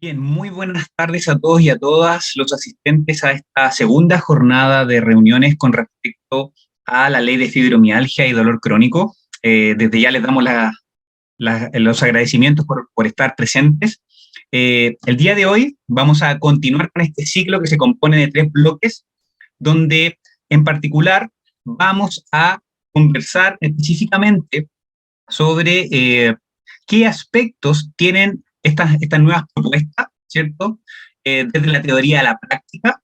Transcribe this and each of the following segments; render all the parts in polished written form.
Bien, muy buenas tardes a todos y a todas los asistentes a esta segunda jornada de reuniones con respecto a la ley de fibromialgia y dolor crónico. Desde ya les damos los agradecimientos por estar presentes. El día de hoy vamos a continuar con este ciclo que se compone de 3 bloques, donde en particular vamos a conversar específicamente sobre qué aspectos tienen estas nuevas propuestas, ¿cierto? Desde la teoría a la práctica,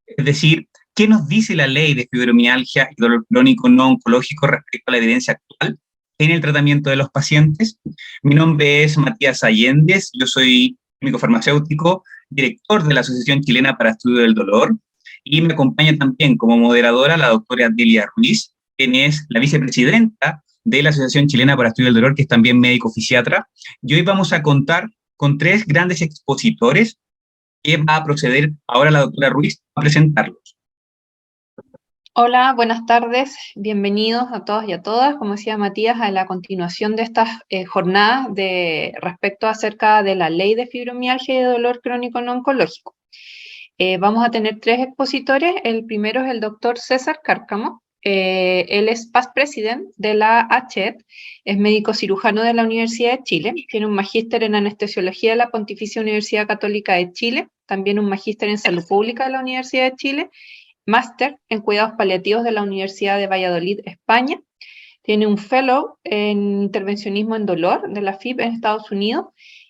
es decir, ¿qué nos dice la ley de fibromialgia y dolor crónico no oncológico respecto a la evidencia actual en el tratamiento de los pacientes? Mi nombre es Matías Allendez, yo soy químico farmacéutico, director de la Asociación Chilena para Estudio del Dolor, y me acompaña también como moderadora la doctora Delia Ruiz, quien es la vicepresidenta de la Asociación Chilena para Estudio del Dolor, que es también médico fisiatra. Y hoy vamos a contar con 3 grandes expositores que va a proceder ahora la doctora Ruiz a presentarlos. Hola, buenas tardes, bienvenidos a todos y a todas, como decía Matías, a la continuación de estas jornadas respecto acerca de la ley de fibromialgia y de dolor crónico no oncológico. Vamos a tener 3 expositores. El primero es el doctor César Cárcamo. Él es past president de la ACHED, es médico cirujano de la Universidad de Chile, tiene un magíster en anestesiología de la Pontificia Universidad Católica de Chile, también un magíster en salud pública de la Universidad de Chile, máster en cuidados paliativos de la Universidad de Valladolid, España. Tiene un fellow en intervencionismo en dolor de la FIB en Estados Unidos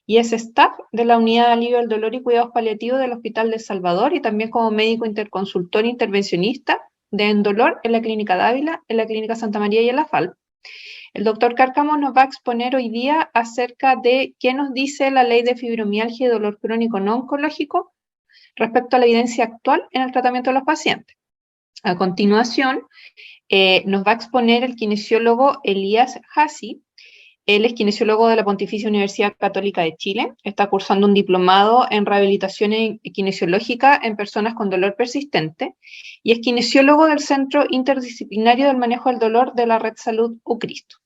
y es staff de la Unidad de Alivio del Dolor y Cuidados Paliativos del Hospital de Salvador y también como médico interconsultor intervencionista de dolor en la Clínica Dávila, en la Clínica Santa María y en la FAL. El doctor Cárcamo nos va a exponer hoy día acerca de qué nos dice la ley de fibromialgia y dolor crónico no oncológico respecto a la evidencia actual en el tratamiento de los pacientes. A continuación, nos va a exponer el kinesiólogo Elías Hassi. Él es kinesiólogo de la Pontificia Universidad Católica de Chile. Está cursando un diplomado en rehabilitación kinesiológica en personas con dolor persistente y es kinesiólogo del Centro Interdisciplinario del Manejo del Dolor de la Red Salud UCristo.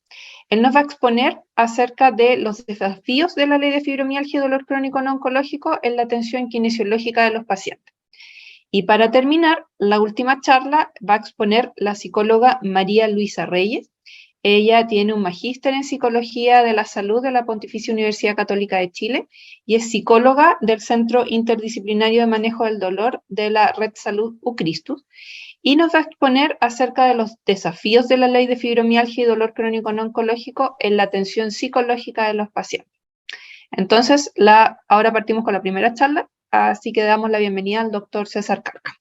Él nos va a exponer acerca de los desafíos de la ley de fibromialgia y dolor crónico no oncológico en la atención kinesiológica de los pacientes. Y para terminar, la última charla va a exponer la psicóloga María Luisa Reyes. Ella tiene un magíster en psicología de la salud de la Pontificia Universidad Católica de Chile y es psicóloga del Centro Interdisciplinario de Manejo del Dolor de la Red Salud UCristus. Y nos va a exponer acerca de los desafíos de la ley de fibromialgia y dolor crónico no oncológico en la atención psicológica de los pacientes. Entonces, ahora partimos con la primera charla, así que damos la bienvenida al doctor César Cárcamo.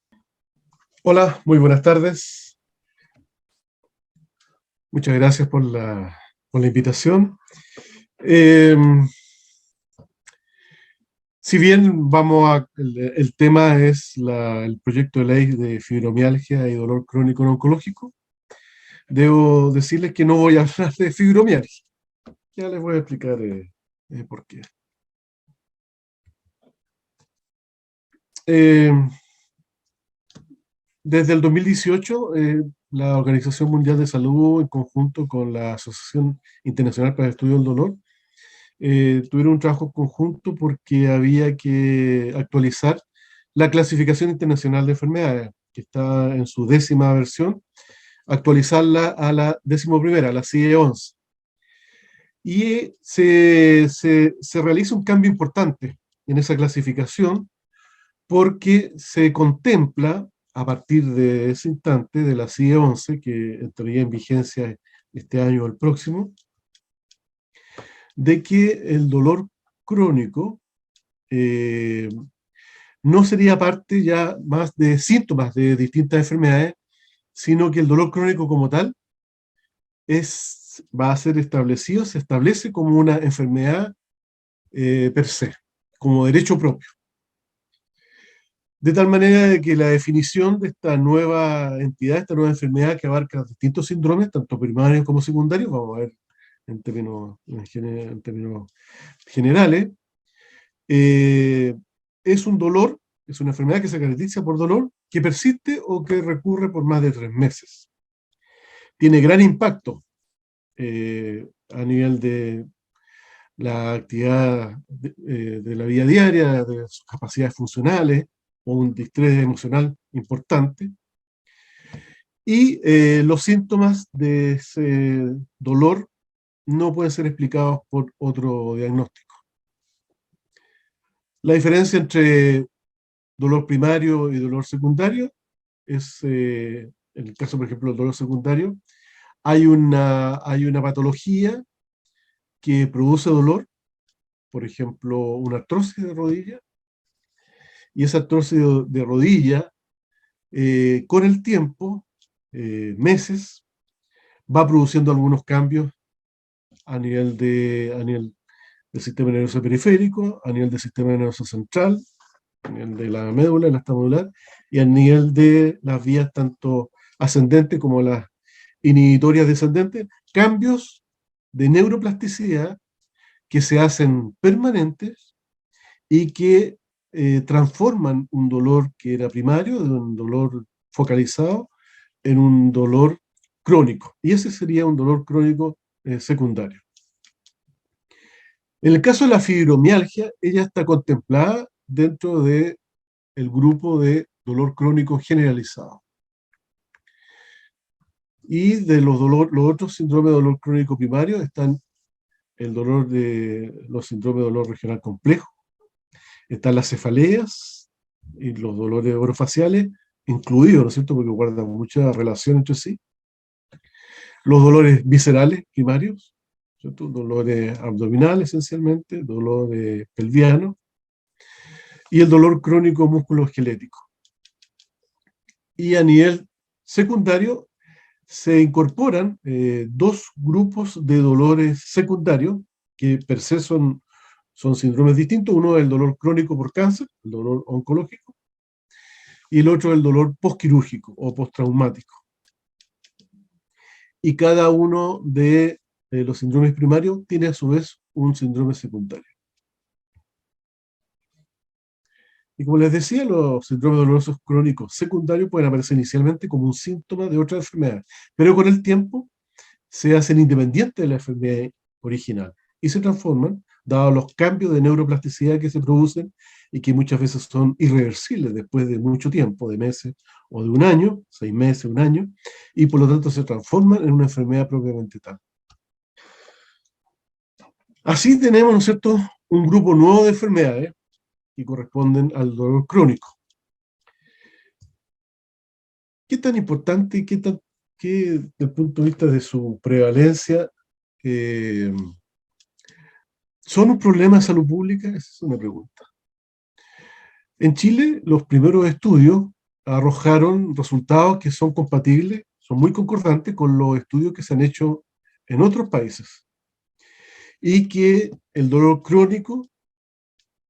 Hola, muy buenas tardes. Muchas gracias por la invitación. Si bien el tema es el proyecto de ley de fibromialgia y dolor crónico no oncológico, debo decirles que no voy a hablar de fibromialgia. Ya les voy a explicar por qué. Desde el 2018, la Organización Mundial de Salud, en conjunto con la Asociación Internacional para el Estudio del Dolor, tuvieron un trabajo conjunto porque había que actualizar la clasificación internacional de enfermedades, que está en su 10ª versión, actualizarla a la 11ª, a la CIE-11. Y se realiza un cambio importante en esa clasificación porque se contempla, a partir de ese instante, de la CIE-11, que entraría en vigencia este año o el próximo, de que el dolor crónico no sería parte ya más de síntomas de distintas enfermedades, sino que el dolor crónico como tal va a ser establecido, se establece como una enfermedad per se, como derecho propio. De tal manera de que la definición de esta nueva entidad, esta nueva enfermedad que abarca distintos síndromes, tanto primarios como secundarios, vamos a ver en términos generales, es un dolor, es una enfermedad que se caracteriza por dolor que persiste o que recurre por más de 3 meses. Tiene gran impacto a nivel de la actividad de la vida diaria, de sus capacidades funcionales, o un distrés emocional importante. Y los síntomas de ese dolor no pueden ser explicados por otro diagnóstico. La diferencia entre dolor primario y dolor secundario es, en el caso, por ejemplo, del dolor secundario, hay una patología que produce dolor, por ejemplo, una artrosis de rodilla, y esa artrosis de rodilla, con el tiempo, meses, va produciendo algunos cambios a nivel del sistema nervioso periférico, a nivel del sistema nervioso central, a nivel de la médula, el asta medular, y a nivel de las vías tanto ascendentes como las inhibitorias descendentes, cambios de neuroplasticidad que se hacen permanentes y que transforman un dolor que era primario, de un dolor focalizado, en un dolor crónico. Y ese sería un dolor crónico secundario. En el caso de la fibromialgia, ella está contemplada dentro del grupo de dolor crónico generalizado. Y de los otros síndromes de dolor crónico primario están los síndromes de dolor regional complejo, están las cefaleas y los dolores orofaciales, incluidos, ¿no es cierto?, porque guardan mucha relación entre sí. Los dolores viscerales primarios, ¿cierto?, dolores abdominales esencialmente, dolores pelvianos, y el dolor crónico musculoesquelético. Y a nivel secundario se incorporan dos grupos de dolores secundarios que per se son síndromes distintos. Uno es el dolor crónico por cáncer, el dolor oncológico, y el otro es el dolor postquirúrgico o postraumático. Y cada uno de los síndromes primarios tiene a su vez un síndrome secundario. Y como les decía, los síndromes dolorosos crónicos secundarios pueden aparecer inicialmente como un síntoma de otra enfermedad, pero con el tiempo se hacen independientes de la enfermedad original y se transforman, dados los cambios de neuroplasticidad que se producen y que muchas veces son irreversibles después de mucho tiempo, de meses o de un año, 6 meses, un año, y por lo tanto se transforman en una enfermedad propiamente tal. Así tenemos, ¿no es cierto?, un grupo nuevo de enfermedades que corresponden al dolor crónico. ¿Qué tan importante y qué desde el punto de vista de su prevalencia son un problema de salud pública? Esa es una pregunta. En Chile, los primeros estudios arrojaron resultados que son compatibles, son muy concordantes con los estudios que se han hecho en otros países, y que el dolor crónico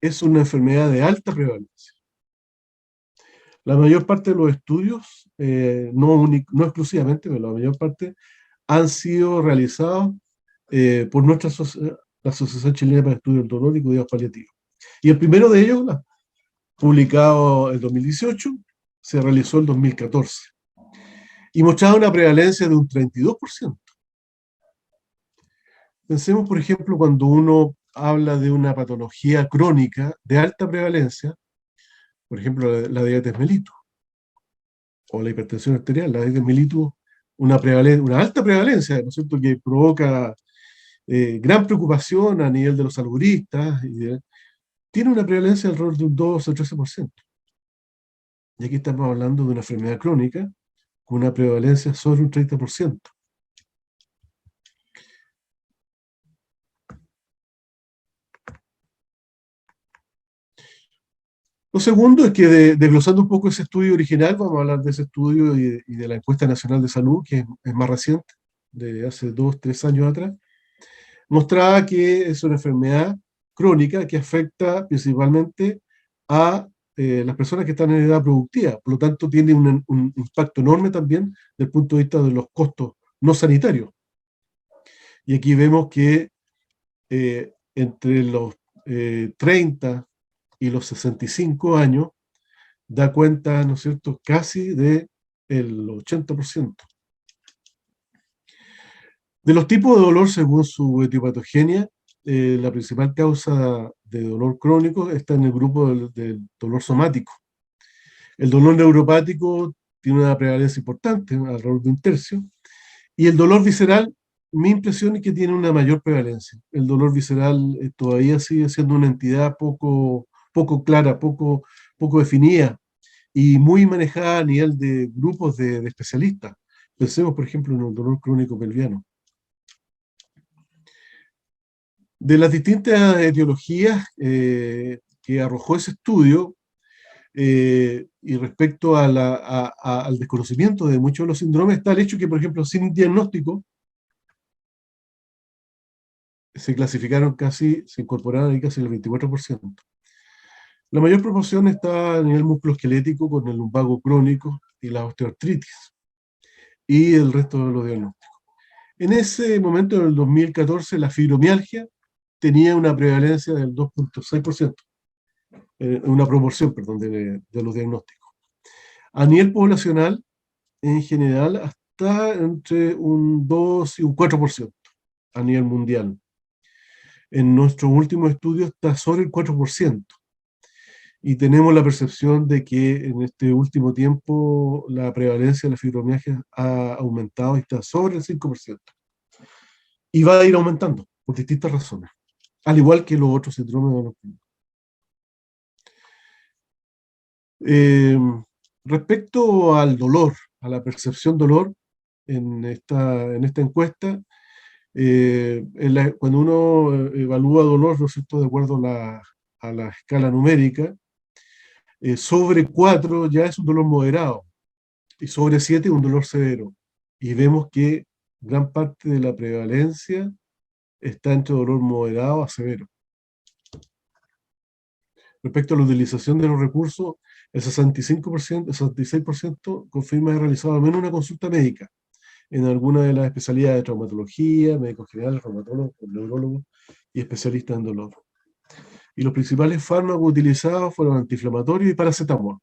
es una enfermedad de alta prevalencia. La mayor parte de los estudios, no exclusivamente, pero la mayor parte, han sido realizados por la Asociación Chilena para Estudios del Dolor y Cuidados Paliativos. Y el primero de ellos, publicado en 2018, se realizó en 2014, y mostraba una prevalencia de un 32%. Pensemos, por ejemplo, cuando uno habla de una patología crónica de alta prevalencia, por ejemplo, la diabetes mellitus o la hipertensión arterial. La diabetes mellitus, una alta prevalencia, ¿no es cierto?, que provoca gran preocupación a nivel de los salubristas, tiene una prevalencia alrededor de un 12 o 13%. Y aquí estamos hablando de una enfermedad crónica con una prevalencia sobre un 30%. Lo segundo es que, desglosando un poco ese estudio original, vamos a hablar de ese estudio y de la Encuesta Nacional de Salud, que es más reciente, de hace 2 o 3 años atrás, mostraba que es una enfermedad crónica que afecta principalmente a las personas que están en edad productiva. Por lo tanto, tiene un impacto enorme también desde el punto de vista de los costos no sanitarios. Y aquí vemos que entre los 30 y los 65 años, da cuenta, ¿no es cierto?, casi del 80%. De los tipos de dolor según su etiopatogenia, la principal causa de dolor crónico está en el grupo del dolor somático. El dolor neuropático tiene una prevalencia importante, alrededor de un tercio, y el dolor visceral, mi impresión es que tiene una mayor prevalencia. El dolor visceral todavía sigue siendo una entidad poco clara, poco definida, y muy manejada a nivel de grupos de especialistas. Pensemos, por ejemplo, en el dolor crónico pelviano. De las distintas etiologías que arrojó ese estudio, y respecto al desconocimiento de muchos de los síndromes, está el hecho que, por ejemplo, sin diagnóstico, se incorporaron ahí casi el 24%. La mayor proporción está a nivel musculoesquelético con el lumbago crónico y la osteoartritis, y el resto de los diagnósticos. En ese momento, en el 2014, la fibromialgia tenía una prevalencia del 2,6%, una proporción, perdón, de los diagnósticos. A nivel poblacional, en general, está entre un 2 y un 4% a nivel mundial. En nuestro último estudio está sobre el 4%. Y tenemos la percepción de que en este último tiempo la prevalencia de la fibromialgia ha aumentado y está sobre el 5%. Y va a ir aumentando por distintas razones, al igual que los otros síndromes de los respecto al dolor, a la percepción dolor, en esta encuesta, cuando uno evalúa dolor, ¿no es cierto?, de acuerdo a la escala numérica, sobre 4 ya es un dolor moderado, y sobre 7 un dolor severo. Y vemos que gran parte de la prevalencia está entre dolor moderado a severo. Respecto a la utilización de los recursos, el 65%, el 66% confirma haber realizado al menos una consulta médica en alguna de las especialidades de traumatología, médicos generales, reumatólogos, neurólogos y especialistas en dolor. Y los principales fármacos utilizados fueron antiinflamatorios y paracetamol,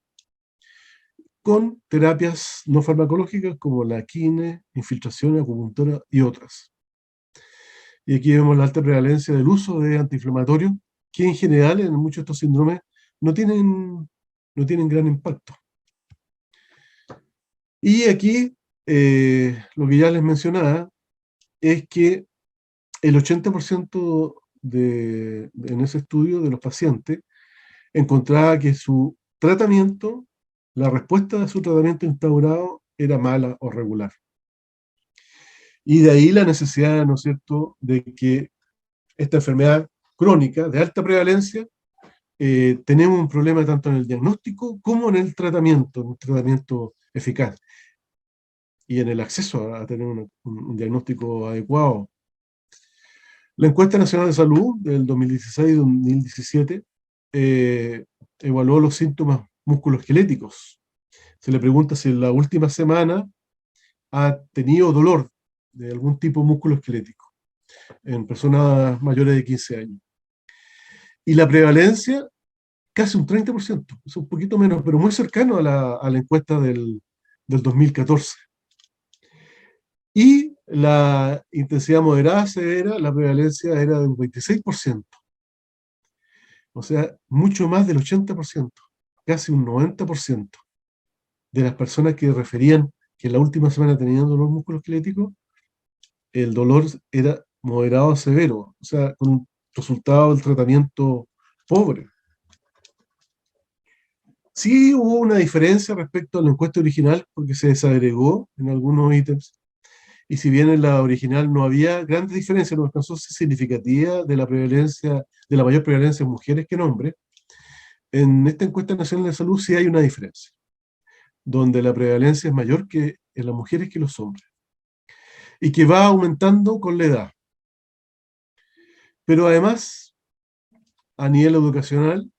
con terapias no farmacológicas como la quine, infiltración, acupuntura y otras. Y aquí vemos la alta prevalencia del uso de antiinflamatorios, que en general en muchos de estos síndromes no tienen gran impacto. Y aquí lo que ya les mencionaba es que el 80% en ese estudio de los pacientes encontraba que su tratamiento, la respuesta de su tratamiento instaurado era mala o regular. Y de ahí la necesidad, ¿no es cierto?, de que esta enfermedad crónica de alta prevalencia, tenemos un problema tanto en el diagnóstico como en el tratamiento, un tratamiento eficaz, y en el acceso a tener un diagnóstico adecuado. La Encuesta Nacional de Salud del 2016-2017 evaluó los síntomas musculoesqueléticos. Se le pregunta si en la última semana ha tenido dolor de algún tipo musculoesquelético en personas mayores de 15 años. Y la prevalencia, casi un 30%, es un poquito menos, pero muy cercano a la encuesta del 2014. Y la intensidad moderada severa, la prevalencia era de un 26%. O sea, mucho más del 80%, casi un 90% de las personas que referían que en la última semana tenían dolor musculoesquelético, el dolor era moderado a severo, o sea, con un resultado del tratamiento pobre. Sí hubo una diferencia respecto a la encuesta original, porque se desagregó en algunos ítems, y si bien en la original no había grandes diferencias, no alcanzó a ser significativa de la prevalencia, de la mayor prevalencia en mujeres que en hombres, en esta encuesta nacional de salud sí hay una diferencia, donde la prevalencia es mayor que en las mujeres que en los hombres, y que va aumentando con la edad. Pero además, a nivel educacional,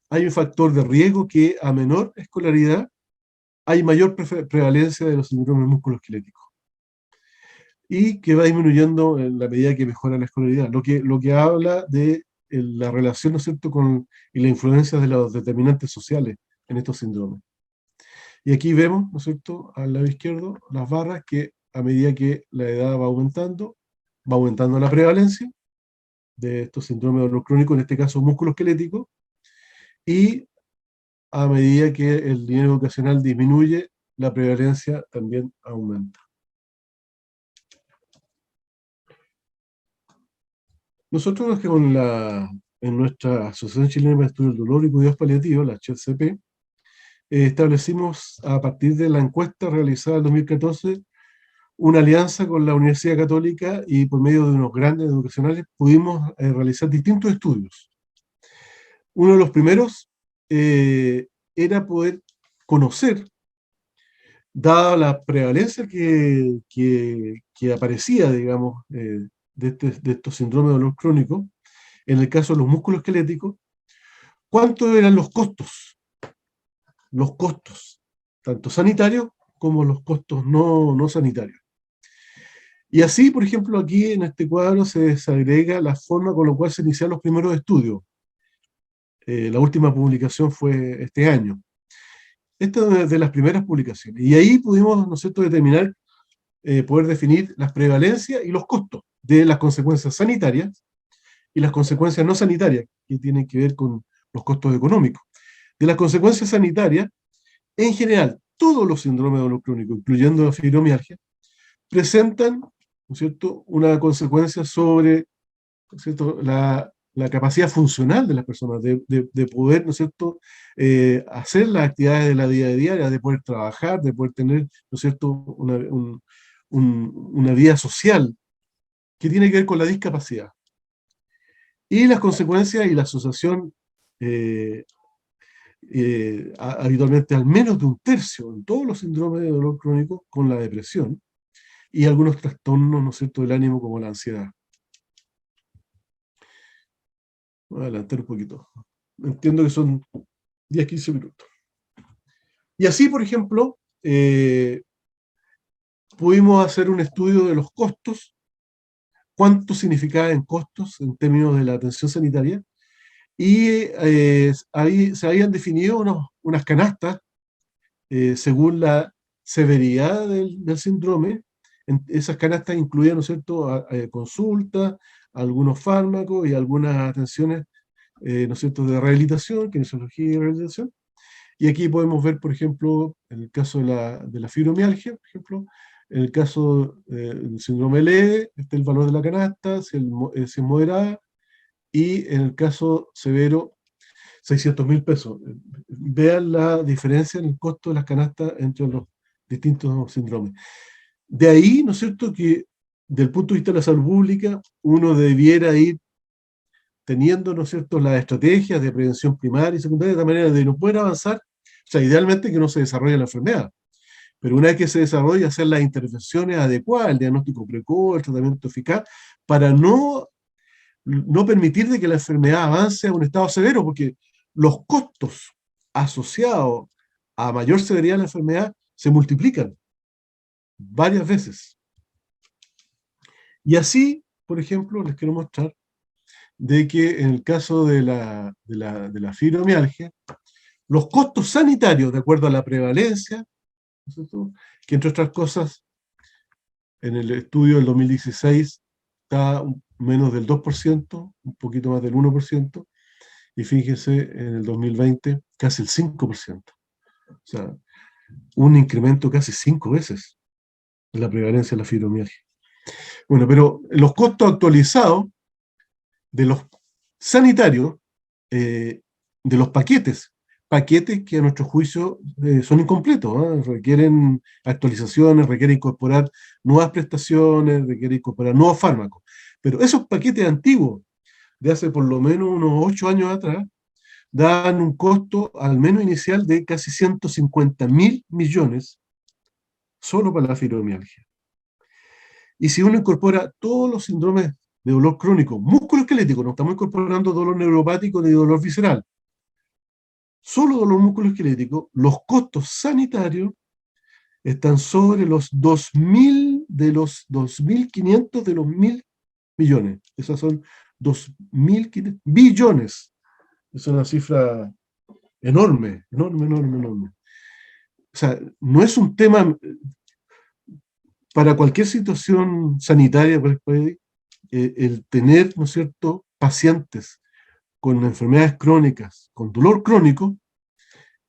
hay un factor de riesgo que a menor escolaridad hay mayor prevalencia de los síndromes musculoesqueléticos, y que va disminuyendo en la medida que mejora la escolaridad, lo que habla de la relación, ¿no es cierto?, y la influencia de los determinantes sociales en estos síndromes. Y aquí vemos, ¿no es cierto?, al lado izquierdo, las barras que a medida que la edad va aumentando la prevalencia, de estos síndromes de dolor crónico, en este caso musculoesquelético, y a medida que el nivel educacional disminuye, la prevalencia también aumenta. Nosotros en nuestra Asociación Chilena para Estudios del Dolor y Cuidados Paliativos, la HCP, establecimos a partir de la encuesta realizada en 2014 una alianza con la Universidad Católica y por medio de unos grandes educacionales pudimos realizar distintos estudios. Uno de los primeros era poder conocer, dada la prevalencia que aparecía, digamos, de estos síndromes de dolor crónico, en el caso de los músculos esqueléticos, cuántos eran los costos, tanto sanitarios como los costos no sanitarios. Y así, por ejemplo, aquí en este cuadro se desagrega la forma con la cual se iniciaron los primeros estudios. La última publicación fue este año. Esta es de las primeras publicaciones. Y ahí pudimos, ¿no es cierto?, determinar, poder definir las prevalencias y los costos de las consecuencias sanitarias y las consecuencias no sanitarias, que tienen que ver con los costos económicos. De las consecuencias sanitarias, en general, todos los síndromes de dolor crónico, incluyendo la fibromialgia, presentan, ¿no es cierto?, una consecuencia sobre, ¿no es cierto?, la capacidad funcional de las personas, de poder, ¿no es cierto?, hacer las actividades de la vida diaria, de poder trabajar, de poder tener, ¿no es cierto?, una vida social que tiene que ver con la discapacidad. Y las consecuencias y la asociación habitualmente al menos de un tercio en todos los síndromes de dolor crónico con la depresión y algunos trastornos, ¿no es cierto?, del ánimo como la ansiedad. Voy a adelantar un poquito. Entiendo que son 10-15 minutos. Y así, por ejemplo, pudimos hacer un estudio de los costos, cuánto significaba en costos en términos de la atención sanitaria, y ahí se habían definido unas canastas según la severidad del síndrome. Esas canastas incluían, ¿no es cierto?, consultas, algunos fármacos y algunas atenciones, ¿no es cierto?, de rehabilitación, kinesiología y rehabilitación. Y aquí podemos ver, por ejemplo, en el caso de la fibromialgia, por ejemplo, en el caso del síndrome leve, está el valor de la canasta, si es moderada, y en el caso severo, 600.000 pesos. Vean la diferencia en el costo de las canastas entre los distintos síndromes. De ahí, ¿no es cierto?, que del punto de vista de la salud pública, uno debiera ir teniendo, ¿no es cierto?, las estrategias de prevención primaria y secundaria de manera de no poder avanzar, o sea, idealmente que no se desarrolle la enfermedad, pero una vez que se desarrolla, hacer las intervenciones adecuadas, el diagnóstico precoz, el tratamiento eficaz, para no permitir de que la enfermedad avance a un estado severo, porque los costos asociados a mayor severidad de la enfermedad se multiplican varias veces. Y así, por ejemplo, les quiero mostrar de que en el caso de la fibromialgia, los costos sanitarios, de acuerdo a la prevalencia, ¿no es cierto?, que entre otras cosas, en el estudio del 2016 está menos del 2%, un poquito más del 1%, y fíjense, en el 2020 casi el 5%. O sea, un incremento casi 5 veces en la prevalencia de la fibromialgia. Bueno, pero los costos actualizados de los sanitarios, de los paquetes que a nuestro juicio son incompletos, ¿eh? Requieren actualizaciones, requieren incorporar nuevas prestaciones, requieren incorporar nuevos fármacos. Pero esos paquetes antiguos, de hace por lo menos unos 8 años atrás, dan un costo al menos inicial de casi 150.000 millones solo para la fibromialgia. Y si uno incorpora todos los síndromes de dolor crónico, musculoesquelético, no estamos incorporando dolor neuropático ni dolor visceral, solo dolor musculoesquelético, los costos sanitarios están sobre los 2.000 de los 2.500 de los 1.000 millones. Esas son 2.500 billones. Es una cifra enorme, enorme, enorme, enorme. O sea, no es un tema para cualquier situación sanitaria, el tener, ¿no es cierto?, pacientes con enfermedades crónicas, con dolor crónico,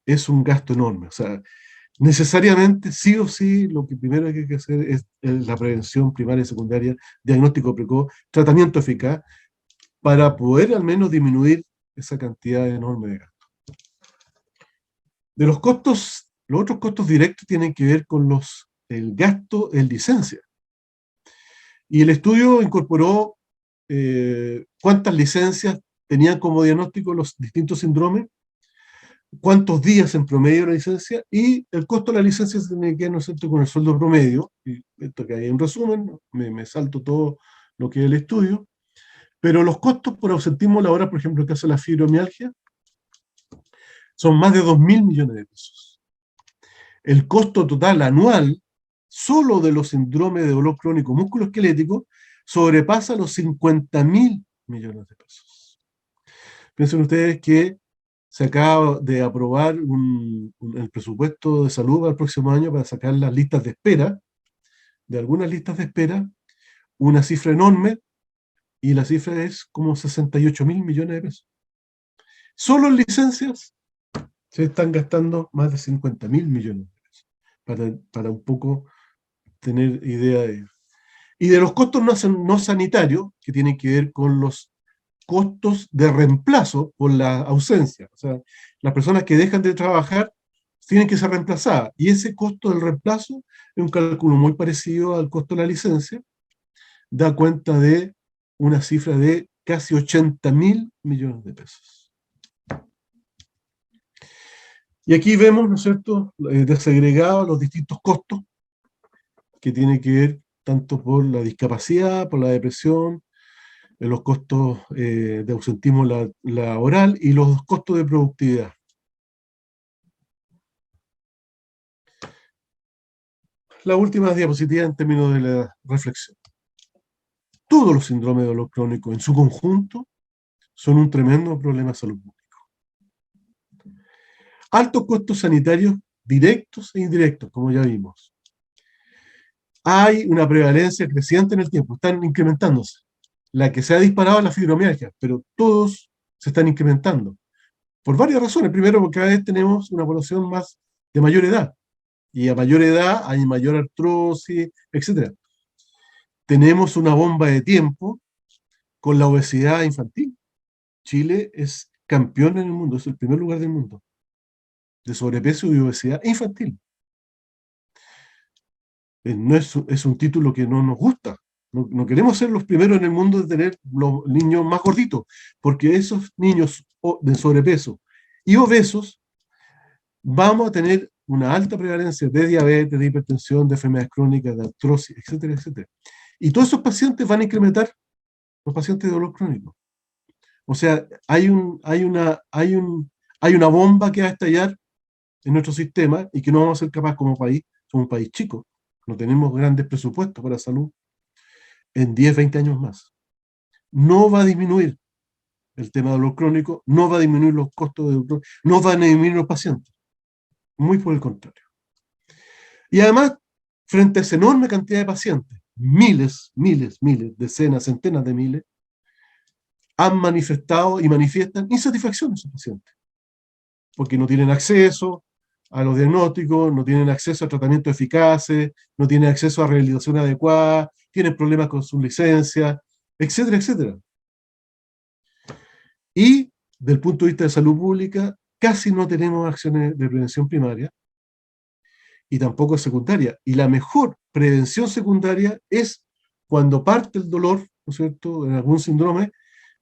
es un gasto enorme. O sea, necesariamente, sí o sí, lo que primero hay que hacer es la prevención primaria y secundaria, diagnóstico precoz, tratamiento eficaz, para poder al menos disminuir esa cantidad enorme de gastos. De los costos, los otros costos directos tienen que ver con el gasto en licencia. Y el estudio incorporó cuántas licencias tenían como diagnóstico los distintos síndromes, cuántos días en promedio la licencia, y el costo de la licencia se tiene que ver, ¿no es cierto?, con el sueldo promedio. Y esto que hay en resumen, me salto todo lo que es el estudio, pero los costos por ausentismo laboral, por ejemplo, en el caso de la fibromialgia, son más de 2.000 millones de pesos. El costo total anual, solo de los síndromes de dolor crónico musculoesquelético, sobrepasa los 50.000 millones de pesos. Piensen ustedes que se acaba de aprobar el presupuesto de salud para el próximo año para sacar las listas de espera, de algunas listas de espera, una cifra enorme, y la cifra es como 68.000 millones de pesos. Solo en licencias se están gastando más de 50.000 millones de pesos, para un poco tener idea de eso. Y de los costos no sanitarios, que tienen que ver con los costos de reemplazo por la ausencia. O sea, las personas que dejan de trabajar tienen que ser reemplazadas. Y ese costo del reemplazo es un cálculo muy parecido al costo de la licencia. Da cuenta de una cifra de casi 80.000 millones de pesos. Y aquí vemos, ¿no es cierto?, desagregados los distintos costos que tienen que ver tanto por la discapacidad, por la depresión, los costos de ausentismo laboral y los costos de productividad. La última diapositiva en términos de la reflexión. Todos los síndromes de dolor crónico en su conjunto son un tremendo problema de salud pública. Altos costos sanitarios directos e indirectos, como ya vimos. Hay una prevalencia creciente en el tiempo, están incrementándose. La que se ha disparado es la fibromialgia, pero todos se están incrementando. Por varias razones. Primero, porque cada vez tenemos una población más de mayor edad. Y a mayor edad hay mayor artrosis, etc. Tenemos una bomba de tiempo con la obesidad infantil. Chile es campeón en el mundo, es el primer lugar del mundo de sobrepeso y obesidad infantil. No es un título que no nos gusta. No queremos ser los primeros en el mundo de tener los niños más gorditos, porque esos niños de sobrepeso y obesos vamos a tener una alta prevalencia de diabetes, de hipertensión, de enfermedades crónicas, de artrosis, etcétera, etcétera. Y todos esos pacientes van a incrementar los pacientes de dolor crónico. O sea, hay una bomba que va a estallar en nuestro sistema y que no vamos a ser capaces como país. Somos un país chico, no tenemos grandes presupuestos para salud, en 10, 20 años más. No va a disminuir el tema de dolor crónico, no va a disminuir los costos de dolor, no van a disminuir los pacientes. Muy por el contrario. Y además, frente a esa enorme cantidad de pacientes, miles, decenas, centenas de miles, han manifestado y manifiestan insatisfacción en sus pacientes. Porque no tienen acceso a los diagnósticos, no tienen acceso a tratamientos eficaces, no tienen acceso a rehabilitación adecuada, tienen problemas con su licencia, etcétera, etcétera. Y, desde el punto de vista de salud pública, casi no tenemos acciones de prevención primaria y tampoco secundaria. Y la mejor prevención secundaria es cuando parte el dolor, ¿no es cierto?, en algún síndrome,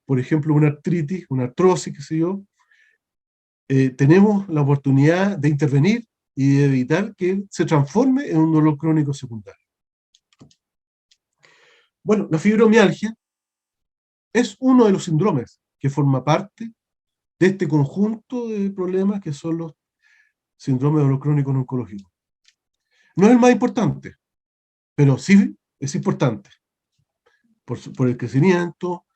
por ejemplo, una artritis, una artrosis, qué sé yo, tenemos la oportunidad de intervenir y de evitar que se transforme en un dolor crónico secundario. Bueno, la fibromialgia es uno de los síndromes que forma parte de este conjunto de problemas que son los síndromes de dolor crónico no oncológico. No es el más importante, pero sí es importante por el crecimiento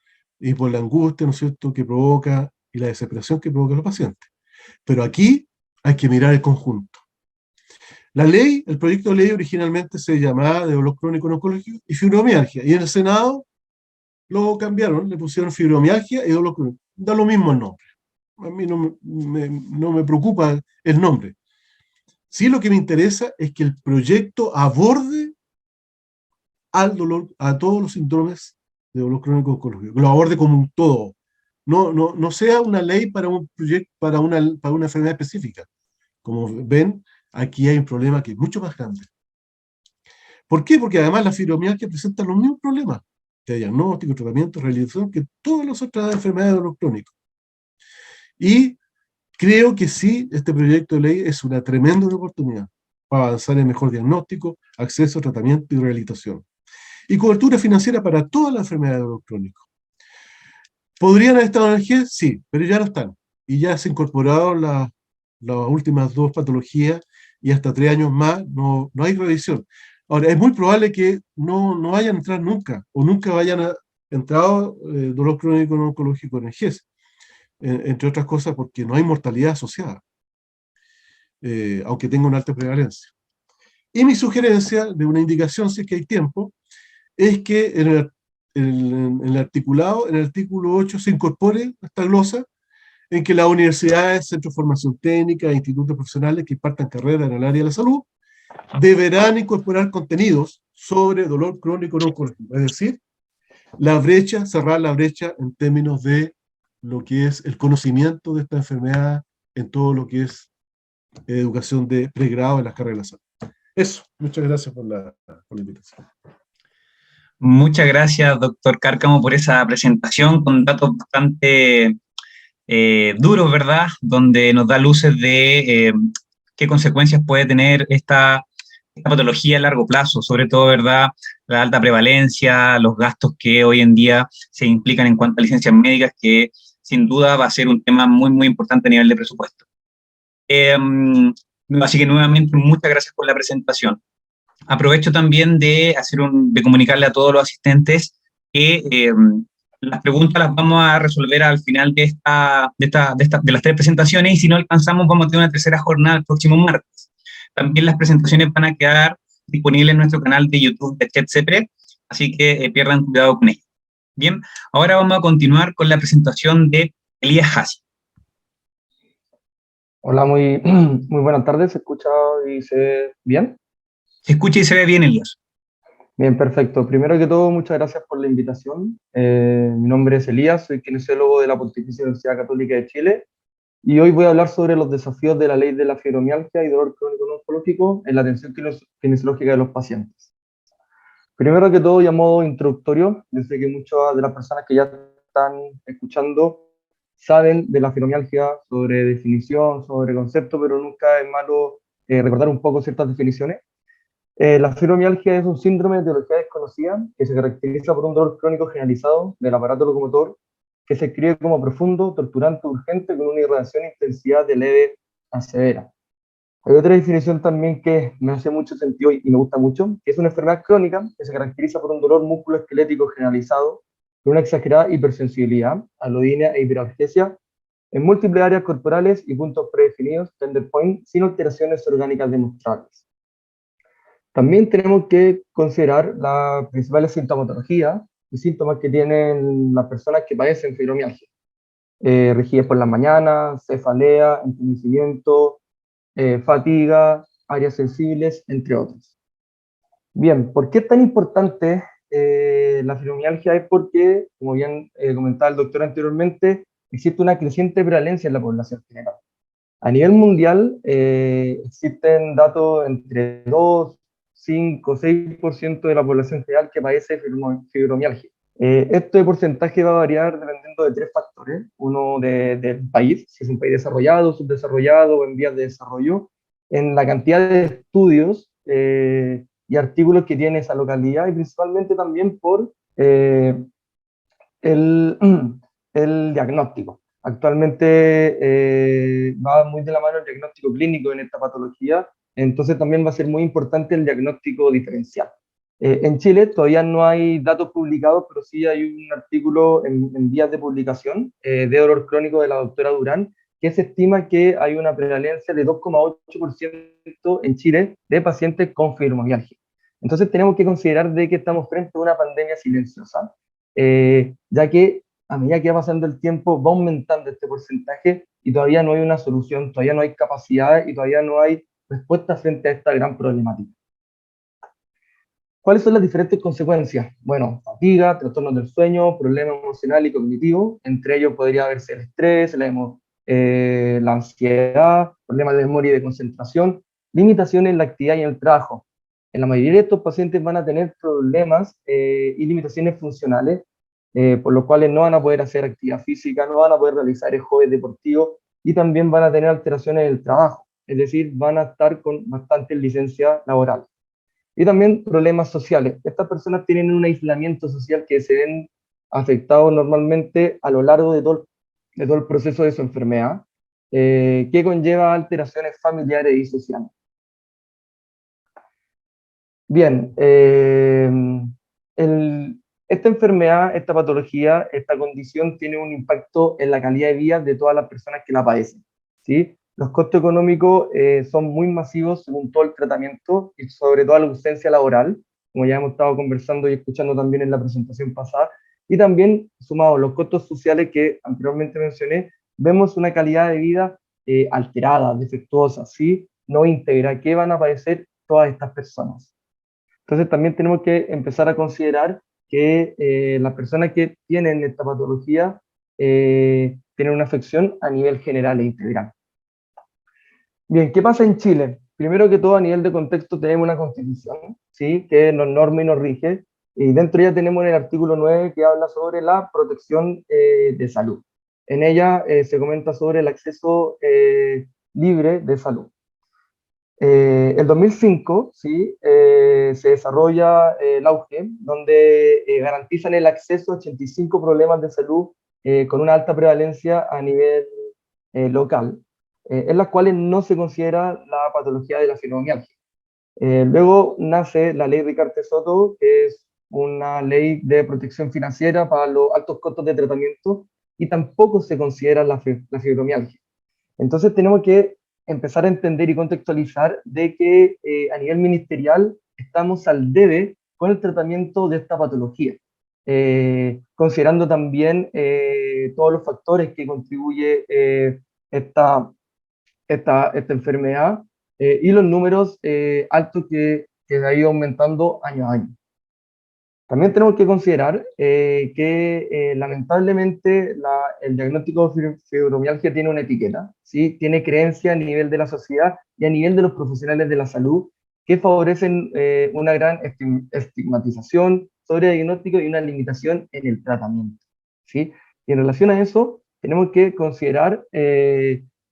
y por la angustia, ¿no es cierto?, que provoca y la desesperación que provoca a los pacientes. Pero aquí hay que mirar el conjunto. La ley, el proyecto de ley originalmente se llamaba de dolor crónico no oncológico y fibromialgia, y en el Senado lo cambiaron, le pusieron fibromialgia y dolor crónico. Da lo mismo el nombre. A mí no me preocupa el nombre. Sí, lo que me interesa es que el proyecto aborde al dolor, a todos los síndromes de dolor crónico oncológico, que lo aborde como un todo. No sea una ley para un proyecto, para una enfermedad específica. Como ven, aquí hay un problema que es mucho más grande. ¿Por qué? Porque además la fibromialgia presenta los mismos problemas de diagnóstico, tratamiento, rehabilitación que todas las otras enfermedades de dolor crónico. Y creo que sí, este proyecto de ley es una tremenda oportunidad para avanzar en mejor diagnóstico, acceso, tratamiento y rehabilitación. Y cobertura financiera para todas las enfermedades de dolor crónico. ¿Podrían haber estado en el GES? Sí, pero ya no están. Y ya se incorporaron las últimas 2 patologías y hasta 3 años más no hay revisión. Ahora, es muy probable que no vayan a entrar nunca, o nunca vayan a entrar dolor crónico no oncológico en el GES, entre otras cosas porque no hay mortalidad asociada, aunque tenga una alta prevalencia. Y mi sugerencia de una indicación, si es que hay tiempo, es que en el articulado, en el artículo 8, se incorpore esta glosa en que las universidades, centros de formación técnica e institutos profesionales que impartan carreras en el área de la salud deberán incorporar contenidos sobre dolor crónico no oncológico, es decir, cerrar la brecha en términos de lo que es el conocimiento de esta enfermedad en todo lo que es educación de pregrado en las carreras de la salud. Eso, muchas gracias por la invitación. Muchas gracias, doctor Cárcamo, por esa presentación con datos bastante duros, ¿verdad? Donde nos da luces de qué consecuencias puede tener esta patología a largo plazo, sobre todo, ¿verdad? La alta prevalencia, los gastos que hoy en día se implican en cuanto a licencias médicas, que sin duda va a ser un tema muy, muy importante a nivel de presupuesto. Así que nuevamente, muchas gracias por la presentación. Aprovecho también de comunicarle a todos los asistentes que las preguntas las vamos a resolver al final de las 3 presentaciones, y si no alcanzamos vamos a tener una tercera jornada el próximo martes. También las presentaciones van a quedar disponibles en nuestro canal de YouTube de ChatCPRE, así que pierdan cuidado con ello. Bien, ahora vamos a continuar con la presentación de Elías Hassi. Hola, muy buenas tardes. ¿Se escucha y se ve bien? Se escucha y se ve bien, Elías. Bien, perfecto. Primero que todo, muchas gracias por la invitación. Mi nombre es Elías, soy kinesiólogo de la Pontificia Universidad Católica de Chile, y hoy voy a hablar sobre los desafíos de la ley de la fibromialgia y dolor crónico no oncológico en la atención kinesiológica de los pacientes. Primero que todo, y a modo introductorio, yo sé que muchas de las personas que ya están escuchando saben de la fibromialgia, sobre definición, sobre concepto, pero nunca es malo recordar un poco ciertas definiciones. La fibromialgia es un síndrome de etiología desconocida que se caracteriza por un dolor crónico generalizado del aparato locomotor que se describe como profundo, torturante, urgente, con una irradiación e intensidad de leve a severa. Hay otra definición también que me hace mucho sentido y me gusta mucho, que es una enfermedad crónica que se caracteriza por un dolor musculoesquelético generalizado, con una exagerada hipersensibilidad, alodínia e hiperalgesia en múltiples áreas corporales y puntos predefinidos, tender point, sin alteraciones orgánicas demostrables. También tenemos que considerar las principales sintomatologías y síntomas que tienen las personas que padecen fibromialgia. Rigidez por las mañanas, cefalea, entumecimiento, fatiga, áreas sensibles, entre otros. Bien, ¿por qué es tan importante la fibromialgia? Es porque, como bien comentaba el doctor anteriormente, existe una creciente prevalencia en la población general. A nivel mundial existen datos entre 2, 5, 6% de la población general que padece fibromialgia. Este porcentaje va a variar dependiendo de 3 factores. Uno del país, si es un país desarrollado, subdesarrollado o en vías de desarrollo, en la cantidad de estudios y artículos que tiene esa localidad, y principalmente también por el diagnóstico. Actualmente va muy de la mano el diagnóstico clínico en esta patología, entonces también va a ser muy importante el diagnóstico diferencial. En Chile todavía no hay datos publicados, pero sí hay un artículo en vías de publicación de dolor crónico de la doctora Durán, que se estima que hay una prevalencia de 2,8% en Chile de pacientes con fibromialgia. Entonces tenemos que considerar de que estamos frente a una pandemia silenciosa, ya que a medida que va pasando el tiempo va aumentando este porcentaje y todavía no hay una solución, todavía no hay capacidad y todavía no hay respuesta frente a esta gran problemática. ¿Cuáles son las diferentes consecuencias? Bueno, fatiga, trastornos del sueño, problema emocional y cognitivo. Entre ellos podría haberse el estrés, la ansiedad, problemas de memoria y de concentración, limitaciones en la actividad y en el trabajo. En la mayoría de estos pacientes van a tener problemas y limitaciones funcionales, por los cuales no van a poder hacer actividad física, no van a poder realizar hobbies deportivos y también van a tener alteraciones en el trabajo. Es decir, van a estar con bastante licencia laboral. Y también problemas sociales. Estas personas tienen un aislamiento social que se ven afectados normalmente a lo largo de todo el proceso de su enfermedad, que conlleva alteraciones familiares y sociales. Bien, esta enfermedad, esta patología, esta condición tiene un impacto en la calidad de vida de todas las personas que la padecen, ¿sí? Los costos económicos son muy masivos según todo el tratamiento y sobre todo la ausencia laboral, como ya hemos estado conversando y escuchando también en la presentación pasada, y también sumados los costos sociales que anteriormente mencioné, vemos una calidad de vida alterada, defectuosa, ¿sí? No íntegra, que van a padecer todas estas personas. Entonces también tenemos que empezar a considerar que las personas que tienen esta patología tienen una afección a nivel general e integral. Bien, ¿qué pasa en Chile? Primero que todo, a nivel de contexto, tenemos una constitución, ¿sí? Que nos norma y nos rige, y dentro ya tenemos el artículo 9 que habla sobre la protección de salud. En ella se comenta sobre el acceso libre de salud. El 2005, ¿sí? Se desarrolla el AUGE, donde garantizan el acceso a 85 problemas de salud con una alta prevalencia a nivel local, en las cuales no se considera la patología de la fibromialgia. Luego nace la ley Ricardo Soto, que es una ley de protección financiera para los altos costos de tratamiento, y tampoco se considera la fibromialgia. Entonces tenemos que empezar a entender y contextualizar de que a nivel ministerial estamos al debe con el tratamiento de esta patología, considerando también todos los factores que contribuye esta enfermedad y los números altos que ha ido aumentando año a año. También tenemos que considerar que lamentablemente el diagnóstico de fibromialgia tiene una etiqueta, ¿sí? Tiene creencia a nivel de la sociedad y a nivel de los profesionales de la salud que favorecen una gran estigmatización sobre el diagnóstico y una limitación en el tratamiento, ¿sí? Y en relación a eso, tenemos que considerar,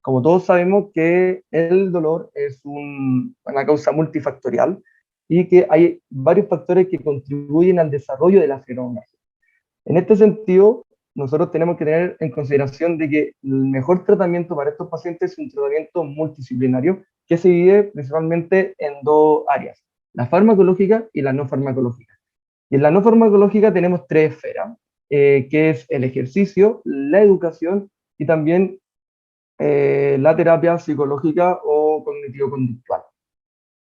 como todos sabemos, que el dolor es una causa multifactorial, y que hay varios factores que contribuyen al desarrollo de la fibromialgia. En este sentido, nosotros tenemos que tener en consideración de que el mejor tratamiento para estos pacientes es un tratamiento multidisciplinario que se divide principalmente en dos áreas, la farmacológica y la no farmacológica. Y en la no farmacológica tenemos tres esferas, que es el ejercicio, la educación y también la terapia psicológica o cognitivo-conductual.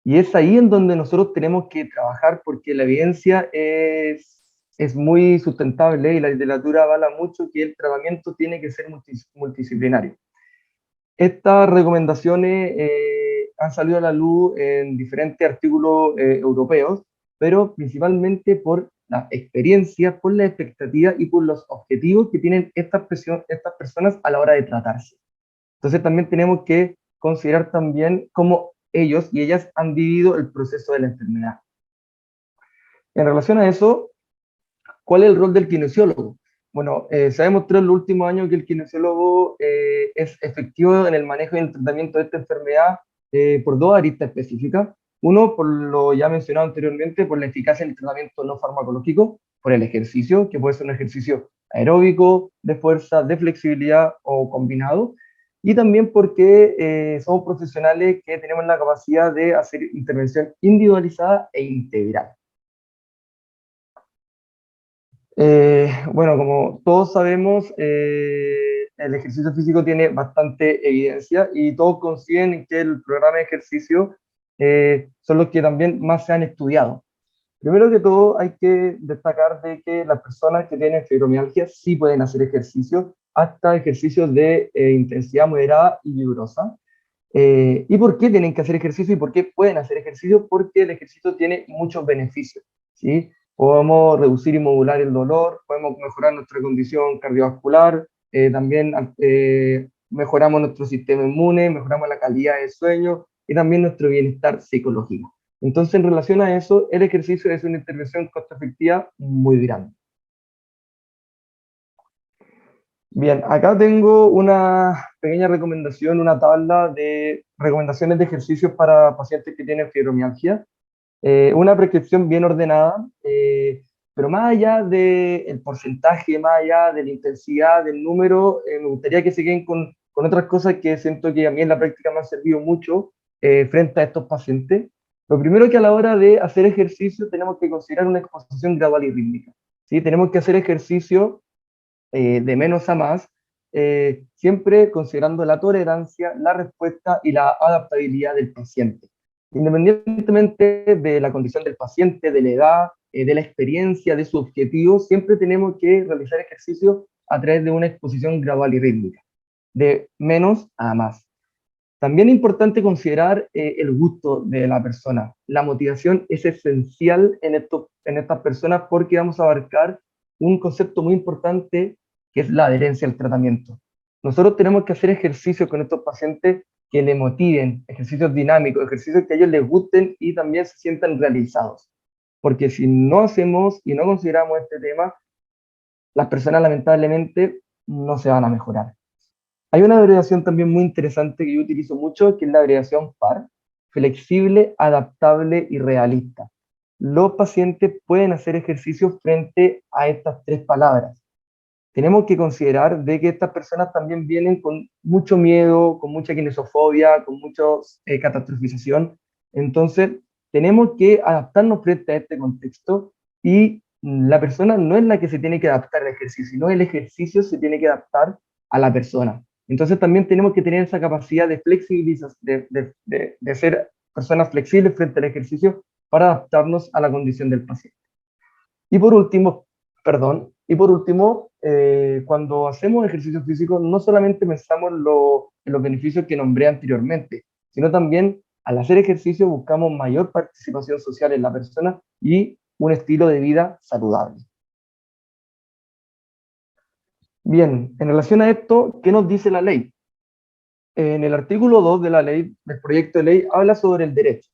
Y es ahí en donde nosotros tenemos que trabajar porque la evidencia es muy sustentable y la literatura avala mucho que el tratamiento tiene que ser multidisciplinario. Estas recomendaciones han salido a la luz en diferentes artículos europeos, pero principalmente por la experiencia, por la expectativa y por los objetivos que tienen estas personas a la hora de tratarse. Entonces también tenemos que considerar también cómo ellos y ellas han vivido el proceso de la enfermedad. En relación a eso, ¿cuál es el rol del kinesiólogo? Bueno, se ha demostrado en los últimos años que el kinesiólogo es efectivo en el manejo y el tratamiento de esta enfermedad por dos aristas específicas. Uno, por lo ya mencionado anteriormente, por la eficacia del tratamiento no farmacológico, por el ejercicio, que puede ser un ejercicio aeróbico, de fuerza, de flexibilidad o combinado, y también porque somos profesionales que tenemos la capacidad de hacer intervención individualizada e integral. Bueno, como todos sabemos, el ejercicio físico tiene bastante evidencia y todos coinciden en que el programa de ejercicio son los que también más se han estudiado. Primero que todo, hay que destacar de que las personas que tienen fibromialgia sí pueden hacer ejercicio, hasta ejercicios de intensidad moderada y vigorosa. ¿Y por qué tienen que hacer ejercicio y por qué pueden hacer ejercicio? Porque el ejercicio tiene muchos beneficios, ¿sí? Podemos reducir y modular el dolor, podemos mejorar nuestra condición cardiovascular, también mejoramos nuestro sistema inmune, mejoramos la calidad del sueño y también nuestro bienestar psicológico. Entonces, en relación a eso, el ejercicio es una intervención costo efectiva muy grande. Bien, acá tengo una pequeña recomendación, una tabla de recomendaciones de ejercicios para pacientes que tienen fibromialgia. Una prescripción bien ordenada, pero más allá del porcentaje, más allá de la intensidad, del número, me gustaría que se queden con otras cosas que siento que a mí en la práctica me han servido mucho frente a estos pacientes. Lo primero que a la hora de hacer ejercicio tenemos que considerar una exposición gradual y rítmica, ¿sí? Tenemos que hacer ejercicio de menos a más, siempre considerando la tolerancia, la respuesta y la adaptabilidad del paciente. Independientemente de la condición del paciente, de la edad, de la experiencia, de su objetivo, siempre tenemos que realizar ejercicio a través de una exposición gradual y rítmica, de menos a más. También es importante considerar el gusto de la persona. La motivación es esencial en estas personas porque vamos a abarcar un concepto muy importante que es la adherencia al tratamiento. Nosotros tenemos que hacer ejercicios con estos pacientes que les motiven, ejercicios dinámicos, ejercicios que a ellos les gusten y también se sientan realizados. Porque si no hacemos y no consideramos este tema, las personas lamentablemente no se van a mejorar. Hay una abreviación también muy interesante que yo utilizo mucho, que es la abreviación FAR, flexible, adaptable y realista. Los pacientes pueden hacer ejercicios frente a estas tres palabras. Tenemos que considerar de que estas personas también vienen con mucho miedo, con mucha kinesofobia, con mucha catastrofización. Entonces, tenemos que adaptarnos frente a este contexto y la persona no es la que se tiene que adaptar al ejercicio, sino el ejercicio se tiene que adaptar a la persona. Entonces, también tenemos que tener esa capacidad de flexibilizar, de ser personas flexibles frente al ejercicio para adaptarnos a la condición del paciente. Y por último, cuando hacemos ejercicio físico, no solamente pensamos en los beneficios que nombré anteriormente, sino también al hacer ejercicio buscamos mayor participación social en la persona y un estilo de vida saludable. Bien, en relación a esto, ¿qué nos dice la ley? En el artículo 2 de la ley, del proyecto de ley, habla sobre el derecho.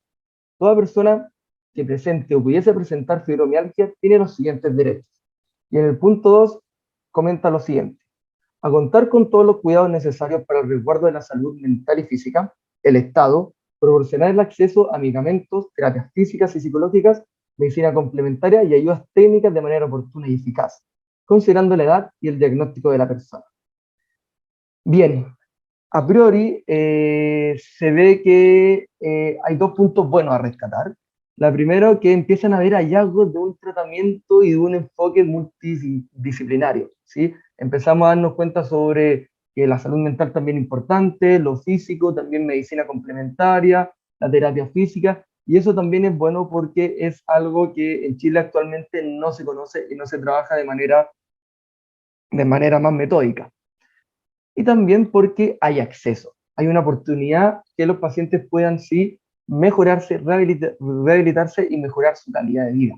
Toda persona que presente o pudiese presentar fibromialgia tiene los siguientes derechos. Y en el punto 2 comenta lo siguiente: a contar con todos los cuidados necesarios para el resguardo de la salud mental y física, el Estado proporcionar el acceso a medicamentos, terapias físicas y psicológicas, medicina complementaria y ayudas técnicas de manera oportuna y eficaz, considerando la edad y el diagnóstico de la persona. Bien, a priori se ve que hay dos puntos buenos a rescatar. La primera, que empiezan a haber hallazgos de un tratamiento y de un enfoque multidisciplinario, ¿sí? Empezamos a darnos cuenta sobre que la salud mental también es importante, lo físico, también medicina complementaria, la terapia física, y eso también es bueno porque es algo que en Chile actualmente no se conoce y no se trabaja de manera más metódica. Y también porque hay acceso, hay una oportunidad que los pacientes puedan sí mejorarse, rehabilitarse y mejorar su calidad de vida.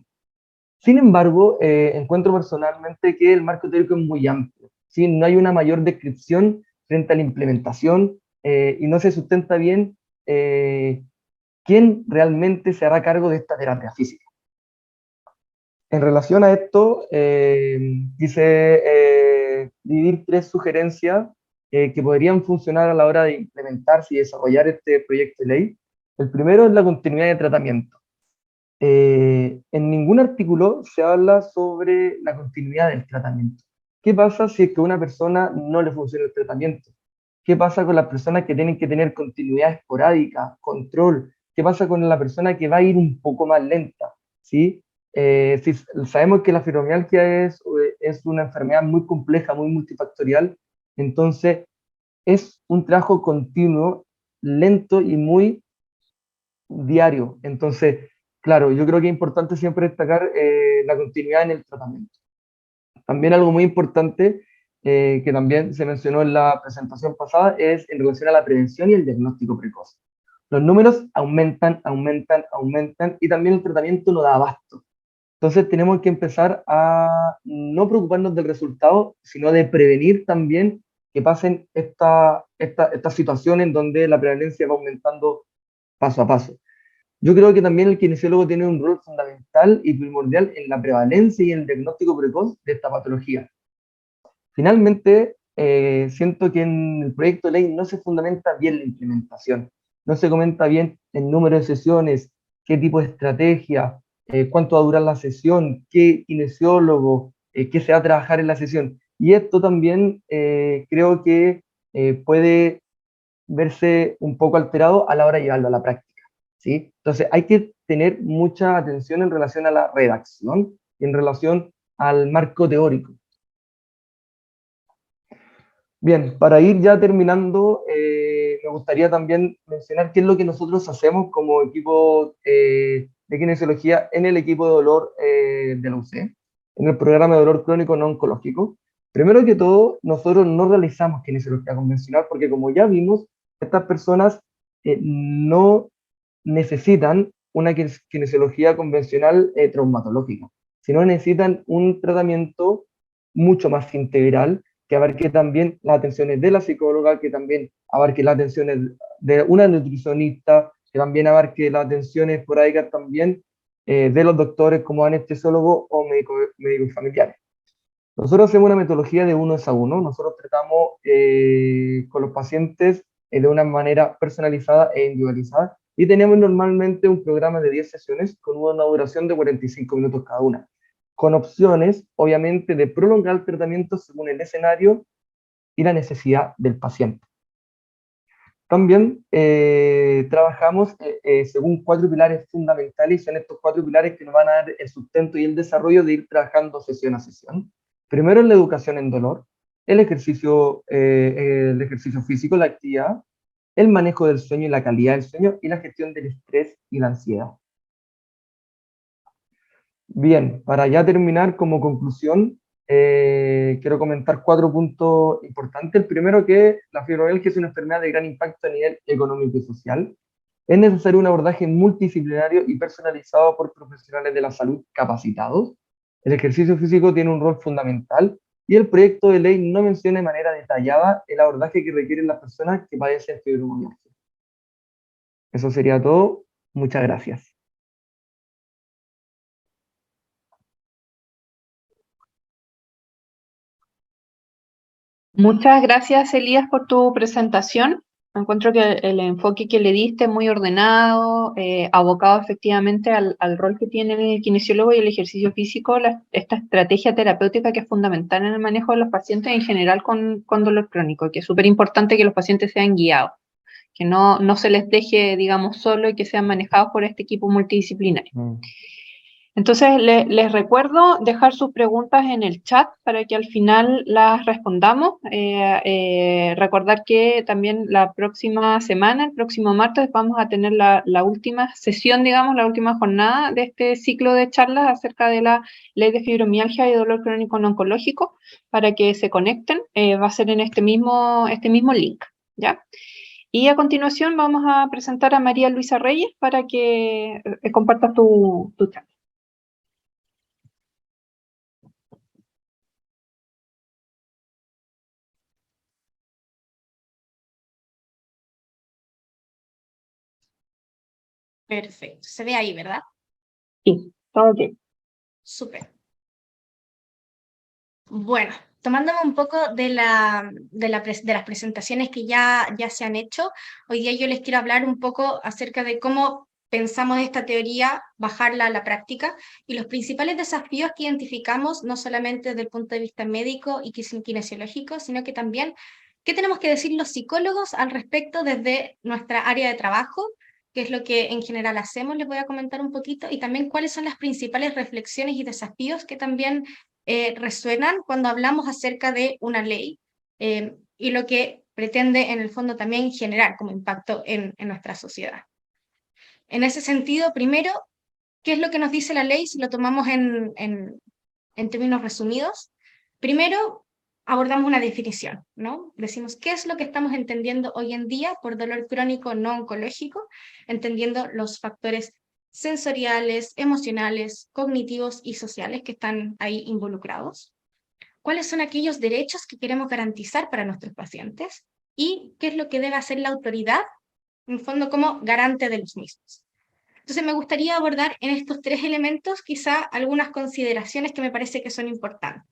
Sin embargo, encuentro personalmente que el marco teórico es muy amplio, ¿sí? No hay una mayor descripción frente a la implementación y no se sustenta bien quién realmente se hará cargo de esta terapia física. En relación a esto, quise dividir tres sugerencias que podrían funcionar a la hora de implementarse y desarrollar este proyecto de ley. El primero es la continuidad de tratamiento. En ningún artículo se habla sobre la continuidad del tratamiento. ¿Qué pasa si es que a una persona no le funciona el tratamiento? ¿Qué pasa con las personas que tienen que tener continuidad esporádica, control? ¿Qué pasa con la persona que va a ir un poco más lenta? ¿Sí? Si sabemos que la fibromialgia es una enfermedad muy compleja, muy multifactorial, entonces es un trabajo continuo, lento y muy diario. Entonces, Claro, yo creo que es importante siempre destacar la continuidad en el tratamiento. También algo muy importante que también se mencionó en la presentación pasada es en relación a la prevención y el diagnóstico precoz. Los números aumentan, aumentan, aumentan y también el tratamiento no da abasto. Entonces tenemos que empezar a no preocuparnos del resultado, sino de prevenir también que pasen estas situaciones en donde la prevalencia va aumentando paso a paso. Yo creo que también el kinesiólogo tiene un rol fundamental y primordial en la prevalencia y en el diagnóstico precoz de esta patología. Finalmente, siento que en el proyecto de ley no se fundamenta bien la implementación, no se comenta bien el número de sesiones, qué tipo de estrategia, cuánto va a durar la sesión, qué kinesiólogo, qué se va a trabajar en la sesión. Y esto también creo que puede verse un poco alterado a la hora de llevarlo a la práctica, ¿sí? Entonces hay que tener mucha atención en relación a la redacción y en relación al marco teórico. Bien, para ir ya terminando, me gustaría también mencionar qué es lo que nosotros hacemos como equipo de kinesiología en el equipo de dolor de la UC, en el programa de dolor crónico no oncológico. Primero que todo, nosotros no realizamos kinesiología convencional porque como ya vimos, estas personas no necesitan una kinesiología convencional traumatológica, sino necesitan un tratamiento mucho más integral que abarque también las atenciones de la psicóloga, que también abarque las atenciones de una nutricionista, que también abarque las atenciones esporádicas también de los doctores como anestesiólogos o médicos familiares. Nosotros hacemos una metodología de 1:1, nosotros tratamos con los pacientes de una manera personalizada e individualizada y tenemos normalmente un programa de 10 sesiones con una duración de 45 minutos cada una, con opciones, obviamente, de prolongar el tratamiento según el escenario y la necesidad del paciente. También trabajamos según 4 pilares fundamentales y son estos 4 pilares que nos van a dar el sustento y el desarrollo de ir trabajando sesión a sesión. Primero es la educación en dolor, el ejercicio físico, la actividad, el manejo del sueño y la calidad del sueño y la gestión del estrés y la ansiedad. Bien, para ya terminar como conclusión, quiero comentar 4 puntos importantes. El primero que la fibromialgia es una enfermedad de gran impacto a nivel económico y social. Es necesario un abordaje multidisciplinario y personalizado por profesionales de la salud capacitados. El ejercicio físico tiene un rol fundamental y el proyecto de ley no menciona de manera detallada el abordaje que requieren las personas que padecen fibromialgia. Eso sería todo. Muchas gracias. Muchas gracias, Elías, por tu presentación. Encuentro que el enfoque que le diste es muy ordenado, abocado efectivamente al rol que tiene el kinesiólogo y el ejercicio físico, esta estrategia terapéutica que es fundamental en el manejo de los pacientes en general con dolor crónico, que es súper importante que los pacientes sean guiados, que no se les deje, digamos, solo y que sean manejados por este equipo multidisciplinario. Entonces, les recuerdo dejar sus preguntas en el chat para que al final las respondamos. Recordar que también la próxima semana, el próximo martes, vamos a tener la última sesión, digamos, la última jornada de este ciclo de charlas acerca de la ley de fibromialgia y dolor crónico no oncológico, para que se conecten. Va a ser en este mismo link, ¿ya? Y a continuación vamos a presentar a María Luisa Reyes para que compartas tu chat. Perfecto. Se ve ahí, ¿verdad? Sí, todo bien. Súper. Bueno, tomándome un poco de las presentaciones que ya se han hecho, hoy día yo les quiero hablar un poco acerca de cómo pensamos esta teoría, bajarla a la práctica y los principales desafíos que identificamos, no solamente desde el punto de vista médico y kinesiológico, sino que también qué tenemos que decir los psicólogos al respecto desde nuestra área de trabajo, qué es lo que en general hacemos, les voy a comentar un poquito, y también cuáles son las principales reflexiones y desafíos que también resuenan cuando hablamos acerca de una ley y lo que pretende en el fondo también generar como impacto en nuestra sociedad. En ese sentido, primero, ¿Qué es lo que nos dice la ley si lo tomamos en términos resumidos? Primero, abordamos una definición, ¿no? Decimos qué es lo que estamos entendiendo hoy en día por dolor crónico no oncológico, entendiendo los factores sensoriales, emocionales, cognitivos y sociales que están ahí involucrados. ¿Cuáles son aquellos derechos que queremos garantizar para nuestros pacientes? ¿Y qué es lo que debe hacer la autoridad, en el fondo, como garante de los mismos? Entonces me gustaría abordar en estos tres elementos quizá algunas consideraciones que me parece que son importantes.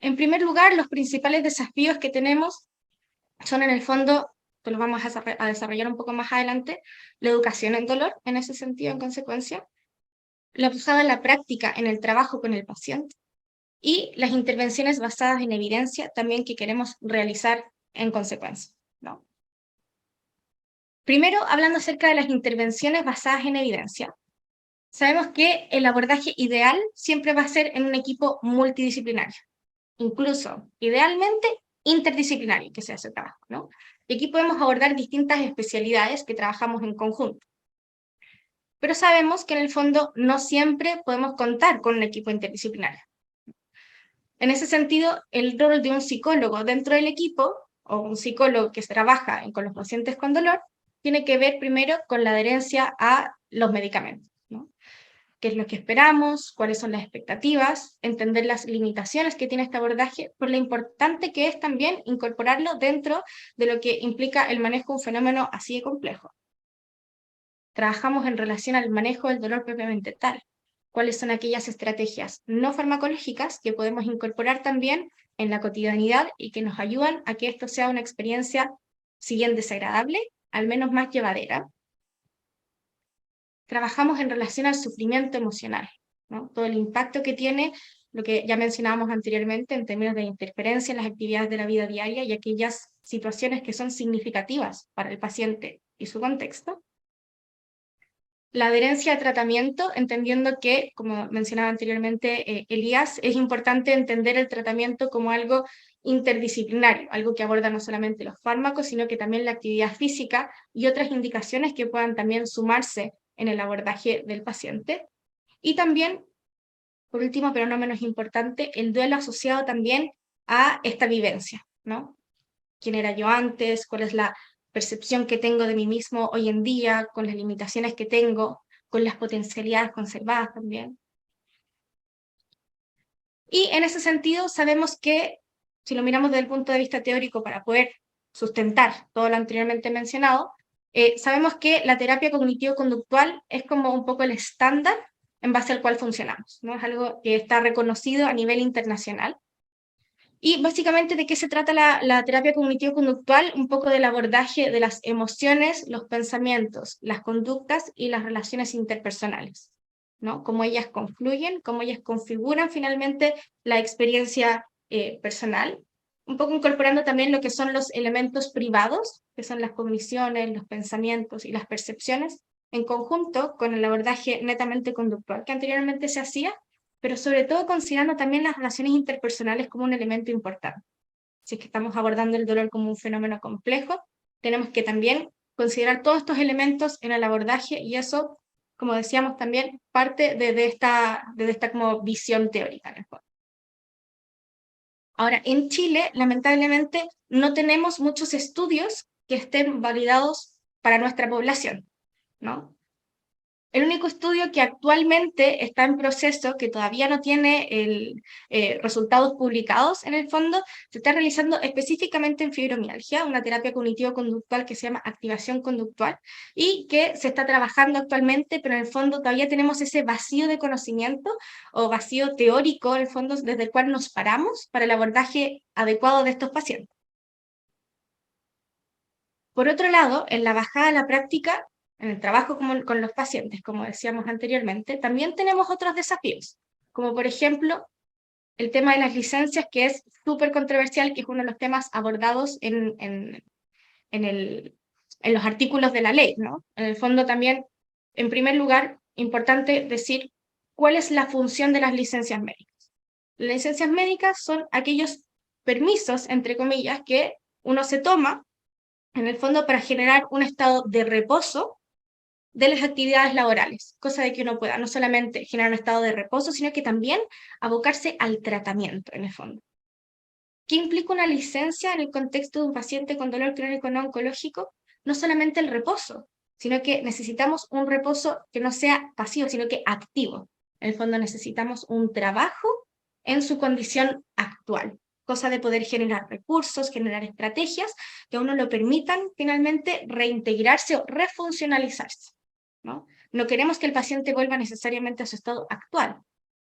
En primer lugar, los principales desafíos que tenemos son en el fondo, que los vamos a desarrollar un poco más adelante, la educación en dolor, en ese sentido, en consecuencia, la usada en la práctica en el trabajo con el paciente, y las intervenciones basadas en evidencia también que queremos realizar en consecuencia, ¿no? Primero, hablando acerca de las intervenciones basadas en evidencia, sabemos que el abordaje ideal siempre va a ser en un equipo multidisciplinario, incluso, idealmente, interdisciplinario, que se hace trabajo, ¿no? Y aquí podemos abordar distintas especialidades que trabajamos en conjunto. Pero sabemos que en el fondo no siempre podemos contar con un equipo interdisciplinario. En ese sentido, el rol de un psicólogo dentro del equipo, o un psicólogo que trabaja con los pacientes con dolor, tiene que ver primero con la adherencia a los medicamentos, ¿no? ¿Qué es lo que esperamos? ¿Cuáles son las expectativas? Entender las limitaciones que tiene este abordaje, por lo importante que es también incorporarlo dentro de lo que implica el manejo de un fenómeno así de complejo. Trabajamos en relación al manejo del dolor propiamente tal. ¿Cuáles son aquellas estrategias no farmacológicas que podemos incorporar también en la cotidianidad y que nos ayudan a que esto sea una experiencia, si bien desagradable, al menos más llevadera? Trabajamos en relación al sufrimiento emocional, ¿no? Todo el impacto que tiene, lo que ya mencionábamos anteriormente en términos de interferencia en las actividades de la vida diaria y aquellas situaciones que son significativas para el paciente y su contexto. La adherencia al tratamiento, entendiendo que, como mencionaba anteriormente Elías, es importante entender el tratamiento como algo interdisciplinario, algo que aborda no solamente los fármacos, sino que también la actividad física y otras indicaciones que puedan también sumarse en el abordaje del paciente. Y también, por último, pero no menos importante, el duelo asociado también a esta vivencia, ¿no? ¿Quién era yo antes? ¿Cuál es la percepción que tengo de mí mismo hoy en día, con las limitaciones que tengo, con las potencialidades conservadas también? Y en ese sentido sabemos que, si lo miramos desde el punto de vista teórico para poder sustentar todo lo anteriormente mencionado, sabemos que la terapia cognitivo-conductual es como un poco el estándar en base al cual funcionamos, ¿no? Es algo que está reconocido a nivel internacional. Y básicamente, ¿de qué se trata la terapia cognitivo-conductual? Un poco del abordaje de las emociones, los pensamientos, las conductas y las relaciones interpersonales, ¿no? Cómo ellas confluyen, cómo ellas configuran finalmente la experiencia personal, un poco incorporando también lo que son los elementos privados, que son las cogniciones, los pensamientos y las percepciones, en conjunto con el abordaje netamente conductual que anteriormente se hacía, pero sobre todo considerando también las relaciones interpersonales como un elemento importante. Si es que estamos abordando el dolor como un fenómeno complejo, tenemos que también considerar todos estos elementos en el abordaje, y eso, como decíamos también, parte de esta como visión teórica en el fondo. Ahora, en Chile, lamentablemente, no tenemos muchos estudios que estén validados para nuestra población, ¿no? El único estudio que actualmente está en proceso, que todavía no tiene resultados publicados en el fondo, se está realizando específicamente en fibromialgia, una terapia cognitivo-conductual que se llama activación conductual, y que se está trabajando actualmente, pero en el fondo todavía tenemos ese vacío de conocimiento o vacío teórico, en el fondo, desde el cual nos paramos para el abordaje adecuado de estos pacientes. Por otro lado, en la bajada a la práctica, en el trabajo con los pacientes, como decíamos anteriormente, también tenemos otros desafíos, como por ejemplo el tema de las licencias, que es súper controversial, que es uno de los temas abordados en los artículos de la ley, ¿no? En el fondo también, en primer lugar, importante decir cuál es la función de las licencias médicas. Las licencias médicas son aquellos permisos, entre comillas, que uno se toma, en el fondo, para generar un estado de reposo de las actividades laborales, cosa de que uno pueda no solamente generar un estado de reposo, sino que también abocarse al tratamiento, en el fondo. ¿Qué implica una licencia en el contexto de un paciente con dolor crónico no oncológico? No solamente el reposo, sino que necesitamos un reposo que no sea pasivo, sino que activo. En el fondo necesitamos un trabajo en su condición actual, cosa de poder generar recursos, generar estrategias que a uno lo permitan finalmente reintegrarse o refuncionalizarse, ¿no? No queremos que el paciente vuelva necesariamente a su estado actual,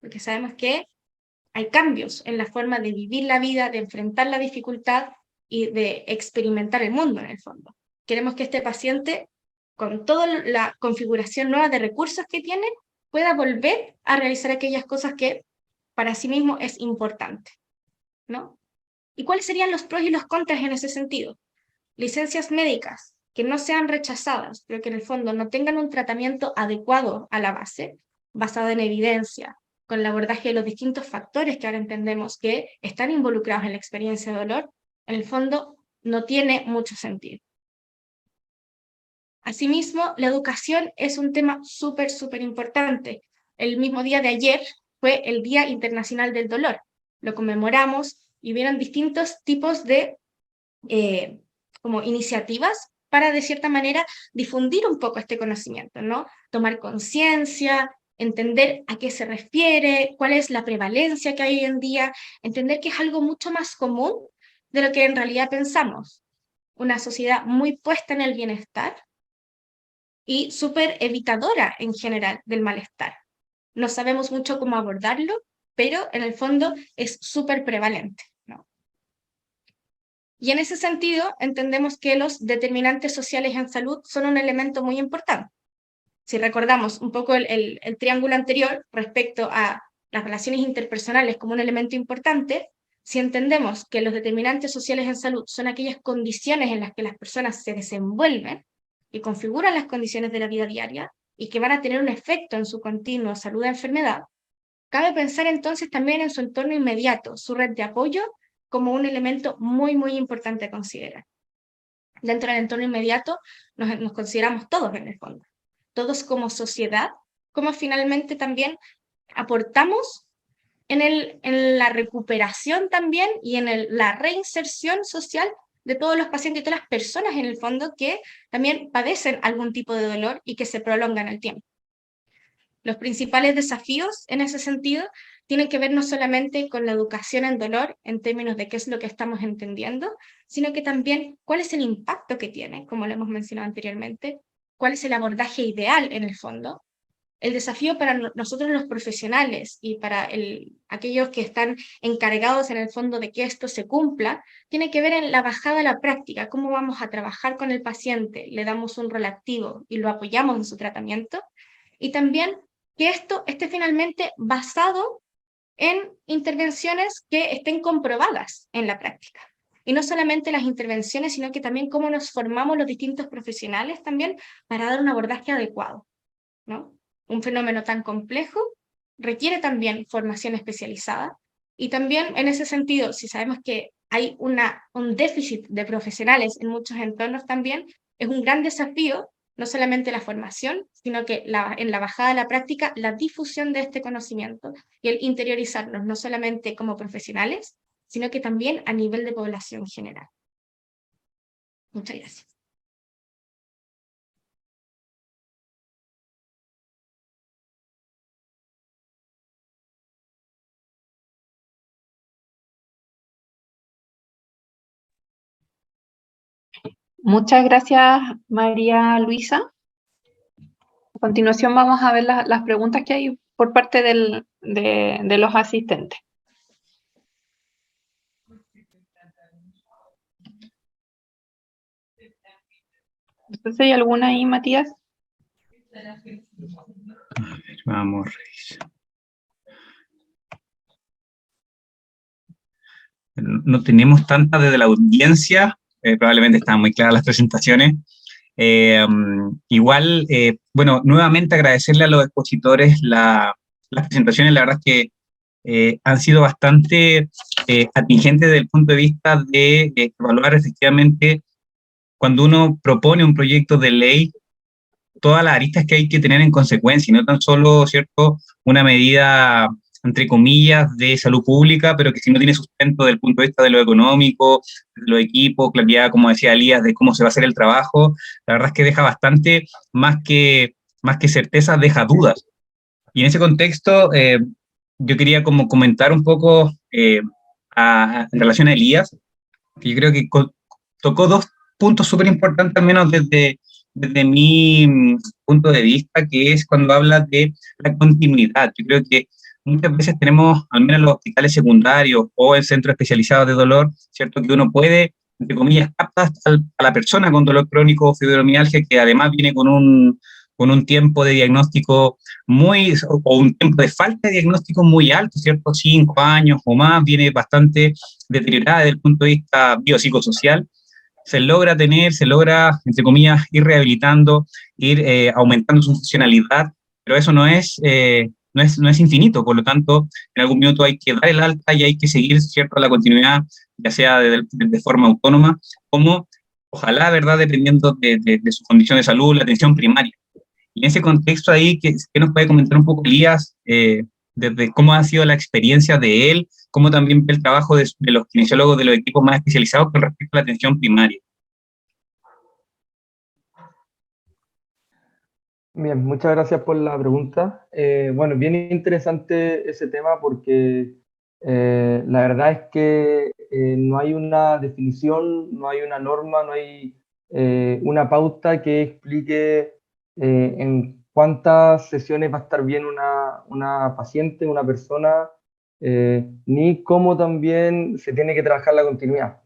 porque sabemos que hay cambios en la forma de vivir la vida, de enfrentar la dificultad y de experimentar el mundo en el fondo. Queremos que este paciente, con toda la configuración nueva de recursos que tiene, pueda volver a realizar aquellas cosas que para sí mismo es importante, ¿no? ¿Y cuáles serían los pros y los contras en ese sentido? Licencias médicas que no sean rechazadas, pero que en el fondo no tengan un tratamiento adecuado a la base, basado en evidencia, con el abordaje de los distintos factores que ahora entendemos que están involucrados en la experiencia de dolor, en el fondo no tiene mucho sentido. Asimismo, la educación es un tema súper importante. El mismo día de ayer fue el Día Internacional del Dolor. Lo conmemoramos y vieron distintos tipos de como iniciativas para, de cierta manera, difundir un poco este conocimiento, ¿no? Tomar conciencia, entender a qué se refiere, cuál es la prevalencia que hay hoy en día, entender que es algo mucho más común de lo que en realidad pensamos. Una sociedad muy puesta en el bienestar y súper evitadora en general del malestar. No sabemos mucho cómo abordarlo, pero en el fondo es súper prevalente, ¿no? Y en ese sentido entendemos que los determinantes sociales en salud son un elemento muy importante. Si recordamos un poco el triángulo anterior respecto a las relaciones interpersonales como un elemento importante, si entendemos que los determinantes sociales en salud son aquellas condiciones en las que las personas se desenvuelven y configuran las condiciones de la vida diaria y que van a tener un efecto en su continuo salud-enfermedad, cabe pensar entonces también en su entorno inmediato, su red de apoyo, como un elemento muy importante a considerar. Dentro del entorno inmediato nos consideramos todos en el fondo. Todos como sociedad, como finalmente también aportamos en la recuperación también y en la reinserción social de todos los pacientes y todas las personas en el fondo que también padecen algún tipo de dolor y que se prolonga en el tiempo. Los principales desafíos en ese sentido tienen que ver no solamente con la educación en dolor en términos de qué es lo que estamos entendiendo, sino que también cuál es el impacto que tiene, como lo hemos mencionado anteriormente, cuál es el abordaje ideal en el fondo. El desafío para nosotros los profesionales y para aquellos que están encargados en el fondo de que esto se cumpla, tiene que ver en la bajada a la práctica, cómo vamos a trabajar con el paciente, le damos un rol activo y lo apoyamos en su tratamiento, y también que esto esté finalmente basado en intervenciones que estén comprobadas en la práctica. Y no solamente las intervenciones, sino que también cómo nos formamos los distintos profesionales también para dar un abordaje adecuado, ¿no? Un fenómeno tan complejo requiere también formación especializada y también en ese sentido, si sabemos que hay un déficit de profesionales en muchos entornos también, es un gran desafío no solamente la formación, sino que en la bajada a la práctica, la difusión de este conocimiento y el interiorizarnos no solamente como profesionales, sino que también a nivel de población general. Muchas gracias. Muchas gracias, María Luisa. A continuación vamos a ver las preguntas que hay por parte de los asistentes. No sé si hay alguna ahí, Matías. A ver, vamos a revisar. No tenemos tantas desde la audiencia, probablemente están muy claras las presentaciones. Igual, bueno, nuevamente agradecerle a los expositores las presentaciones, la verdad es que han sido bastante atingentes desde el punto de vista de evaluar efectivamente cuando uno propone un proyecto de ley, todas las aristas que hay que tener en consecuencia, y no tan solo, ¿cierto?, una medida, entre comillas, de salud pública, pero que si no tiene sustento desde el punto de vista de lo económico, de los equipos, claridad, como decía Elías, de cómo se va a hacer el trabajo, la verdad es que deja bastante, más que certezas, deja dudas. Y en ese contexto, yo quería como comentar un poco en relación a Elías, que yo creo que tocó dos puntos súper importantes, al menos desde mi punto de vista, que es cuando habla de la continuidad. Yo creo que muchas veces tenemos, al menos en los hospitales secundarios o en centros especializados de dolor, ¿cierto?, que uno puede, entre comillas, captar a la persona con dolor crónico o fibromialgia, que además viene con un tiempo de diagnóstico o un tiempo de falta de diagnóstico muy alto, ¿cierto? 5 años o más, viene bastante deteriorada desde el punto de vista biopsicosocial. Se logra, entre comillas, ir rehabilitando, ir aumentando su funcionalidad, pero eso no es infinito, por lo tanto, en algún minuto hay que dar el alta y hay que seguir, ¿cierto?, la continuidad, ya sea de forma autónoma, como, ojalá, ¿verdad?, dependiendo de su condición de salud, la atención primaria. Y en ese contexto ahí, ¿qué nos puede comentar un poco Elías, desde cómo ha sido la experiencia de él, cómo también ve el trabajo de los kinesiólogos de los equipos más especializados con respecto a la atención primaria? Bien, muchas gracias por la pregunta. Bueno, bien interesante ese tema porque la verdad es que no hay una definición, no hay una norma, no hay una pauta que explique en cuántas sesiones va a estar bien una paciente, una persona, ni cómo también se tiene que trabajar la continuidad.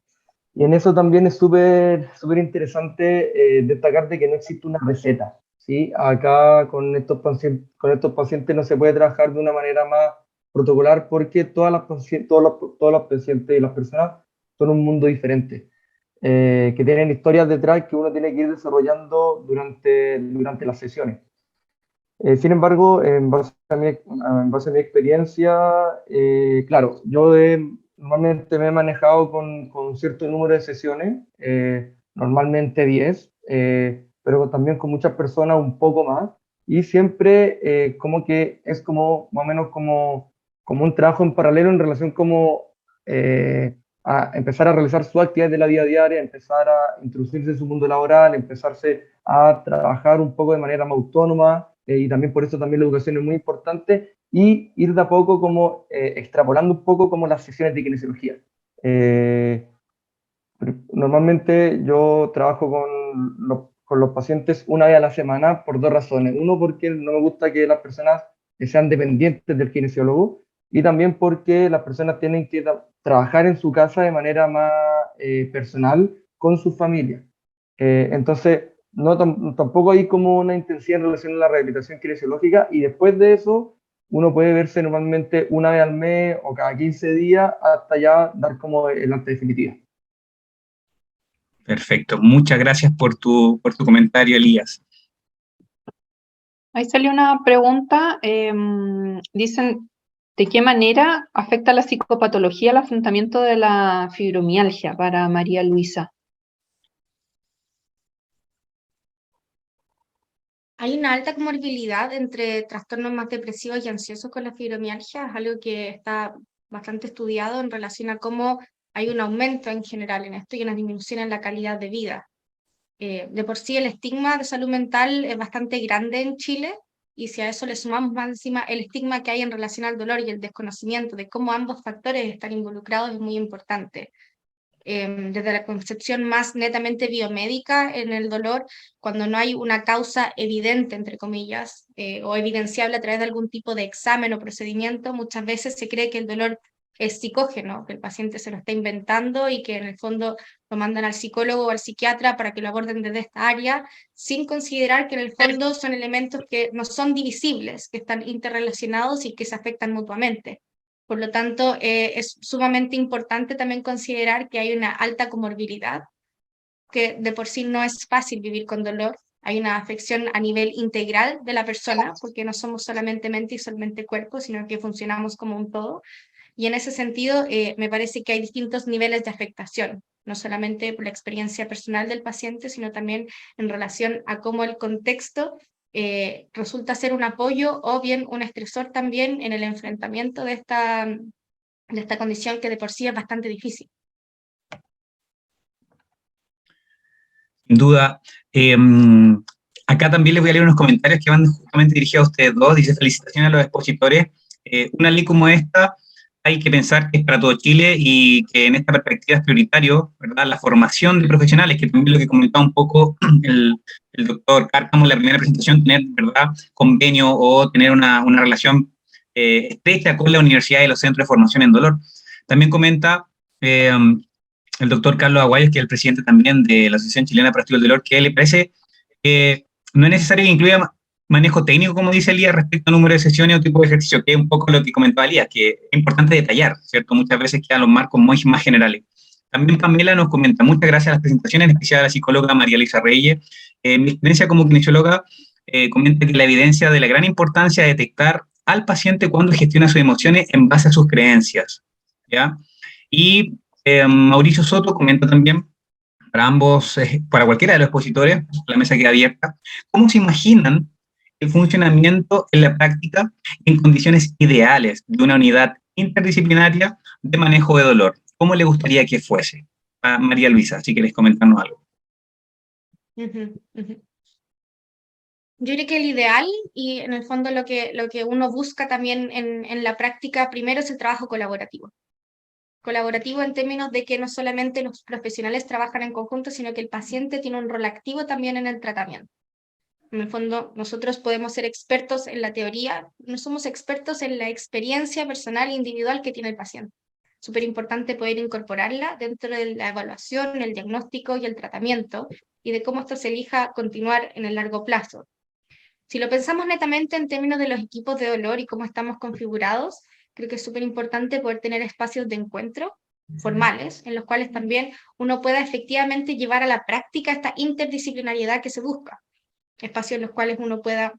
Y en eso también es súper interesante destacar de que no existe una receta, ¿sí? Acá con estos pacientes no se puede trabajar de una manera más protocolar porque todos los pacientes y las personas son un mundo diferente, que tienen historias detrás que uno tiene que ir desarrollando durante las sesiones. Sin embargo, en base a mi experiencia, claro, normalmente me he manejado con cierto número de sesiones, normalmente 10, pero también con muchas personas un poco más, y siempre como que es como más o menos como un trabajo en paralelo en relación como a empezar a realizar su actividad de la vida diaria, empezar a introducirse en su mundo laboral, empezarse a trabajar un poco de manera más autónoma, y también por eso también la educación es muy importante, y ir de a poco como extrapolando un poco como las sesiones de kinesiología. Normalmente yo trabajo con los pacientes una vez a la semana por dos razones. Uno, porque no me gusta que las personas sean dependientes del kinesiólogo, y también porque las personas tienen que trabajar en su casa de manera más personal con su familia. Entonces, tampoco hay como una intención en relación a la rehabilitación kinesiológica, y después de eso uno puede verse normalmente una vez al mes o cada 15 días hasta ya dar como el alta definitiva. Perfecto, muchas gracias por tu comentario, Elías. Ahí salió una pregunta, dicen, ¿de qué manera afecta la psicopatología al afrontamiento de la fibromialgia para María Luisa? Hay una alta comorbilidad entre trastornos más depresivos y ansiosos con la fibromialgia, es algo que está bastante estudiado en relación a cómo hay un aumento en general en esto y una disminución en la calidad de vida. De por sí el estigma de salud mental es bastante grande en Chile, y si a eso le sumamos más encima el estigma que hay en relación al dolor y el desconocimiento de cómo ambos factores están involucrados, es muy importante. Desde la concepción más netamente biomédica en el dolor, cuando no hay una causa evidente, entre comillas, o evidenciable a través de algún tipo de examen o procedimiento, muchas veces se cree que el dolor es psicógeno, que el paciente se lo está inventando y que en el fondo lo mandan al psicólogo o al psiquiatra para que lo aborden desde esta área, sin considerar que en el fondo son elementos que no son divisibles, que están interrelacionados y que se afectan mutuamente. Por lo tanto, es sumamente importante también considerar que hay una alta comorbilidad, que de por sí no es fácil vivir con dolor. Hay una afección a nivel integral de la persona, porque no somos solamente mente y solamente cuerpo, sino que funcionamos como un todo. Y en ese sentido, me parece que hay distintos niveles de afectación, no solamente por la experiencia personal del paciente, sino también en relación a cómo el contexto resulta ser un apoyo o bien un estresor también en el enfrentamiento de esta condición que de por sí es bastante difícil. Sin duda. Acá también les voy a leer unos comentarios que van justamente dirigidos a ustedes dos. Dice: felicitaciones a los expositores. Una ley como esta hay que pensar que es para todo Chile y que en esta perspectiva es prioritario, ¿verdad?, la formación de profesionales, que también lo que comentaba un poco el doctor Cárcamo en la primera presentación, tener, ¿verdad?, convenio o tener una relación estrecha con la universidad y los centros de formación en dolor. También comenta el doctor Carlos Aguayos, que es el presidente también de la Asociación Chilena para Estudios del Dolor, que le parece que no es necesario que incluya manejo técnico, como dice Elías, respecto al número de sesiones o tipo de ejercicio, que es un poco lo que comentaba Elías, que es importante detallar, ¿cierto? Muchas veces quedan los marcos muy más generales. También Pamela nos comenta: muchas gracias a las presentaciones, en especial a la psicóloga María Luisa Reyes. Mi experiencia como kinesióloga comenta que la evidencia de la gran importancia de detectar al paciente cuando gestiona sus emociones en base a sus creencias, ¿ya? Y Mauricio Soto comenta también, para ambos, para cualquiera de los expositores, la mesa queda abierta: ¿cómo se imaginan el funcionamiento en la práctica en condiciones ideales de una unidad interdisciplinaria de manejo de dolor? ¿Cómo le gustaría que fuese? A María Luisa, si queréis comentarnos algo. Yo creo que el ideal, y en el fondo lo que uno busca también en la práctica, primero es el trabajo colaborativo. Colaborativo en términos de que no solamente los profesionales trabajan en conjunto, sino que el paciente tiene un rol activo también en el tratamiento. En el fondo, nosotros podemos ser expertos en la teoría, no somos expertos en la experiencia personal e individual que tiene el paciente. Súper importante poder incorporarla dentro de la evaluación, el diagnóstico y el tratamiento, y de cómo esto se elija continuar en el largo plazo. Si lo pensamos netamente en términos de los equipos de dolor y cómo estamos configurados, creo que es súper importante poder tener espacios de encuentro formales, en los cuales también uno pueda efectivamente llevar a la práctica esta interdisciplinariedad que se busca. Espacios en los cuales uno pueda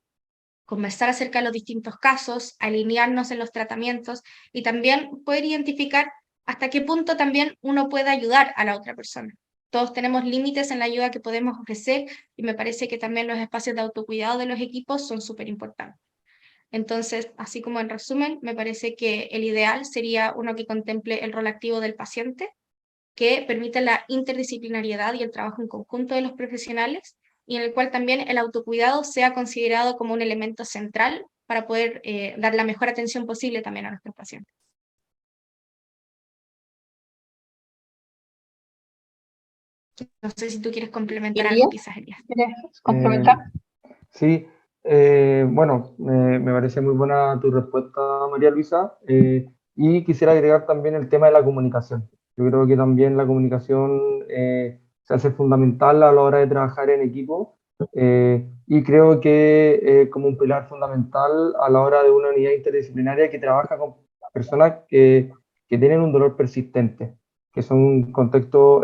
conversar acerca de los distintos casos, alinearnos en los tratamientos y también poder identificar hasta qué punto también uno puede ayudar a la otra persona. Todos tenemos límites en la ayuda que podemos ofrecer y me parece que también los espacios de autocuidado de los equipos son súper importantes. Entonces, así como en resumen, me parece que el ideal sería uno que contemple el rol activo del paciente, que permita la interdisciplinariedad y el trabajo en conjunto de los profesionales, y en el cual también el autocuidado sea considerado como un elemento central para poder dar la mejor atención posible también a nuestros pacientes. No sé si tú quieres complementar algo, quizás, Elías. ¿Quieres complementar? Sí, bueno, me parece muy buena tu respuesta, María Luisa, y quisiera agregar también el tema de la comunicación. Yo creo que también la comunicación se hace fundamental a la hora de trabajar en equipo, y creo que como un pilar fundamental a la hora de una unidad interdisciplinaria que trabaja con personas que tienen un dolor persistente, que son un contexto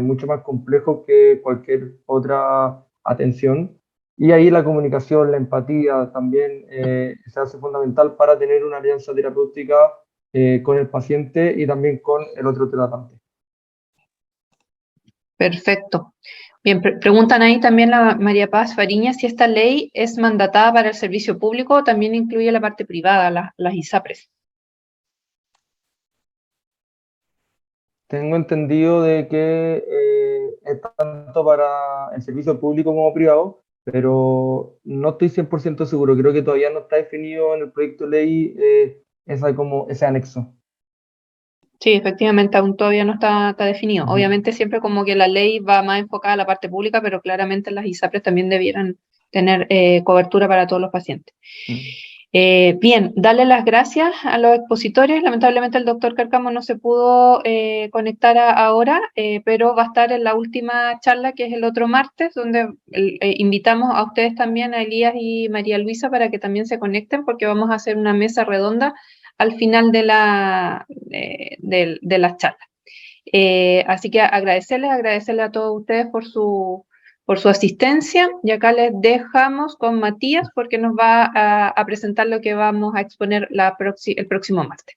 mucho más complejo que cualquier otra atención. Y ahí la comunicación, la empatía también se hace fundamental para tener una alianza terapéutica con el paciente y también con el otro tratante. Perfecto. Bien, preguntan ahí también a María Paz Fariña si esta ley es mandatada para el servicio público o también incluye la parte privada, las ISAPRES. Tengo entendido de que es tanto para el servicio público como privado, pero no estoy 100% seguro. Creo que todavía no está definido en el proyecto de ley ese anexo. Sí, efectivamente, aún todavía no está definido. Obviamente siempre como que la ley va más enfocada a la parte pública, pero claramente las ISAPRES también debieran tener cobertura para todos los pacientes. Bien, darle las gracias a los expositores. Lamentablemente el doctor Cárcamo no se pudo conectar ahora, pero va a estar en la última charla, que es el otro martes, donde invitamos a ustedes también, a Elías y María Luisa, para que también se conecten, porque vamos a hacer una mesa redonda al final de las charlas. Así que agradecerles a todos ustedes por su asistencia, y acá les dejamos con Matías porque nos va a presentar lo que vamos a exponer el próximo martes.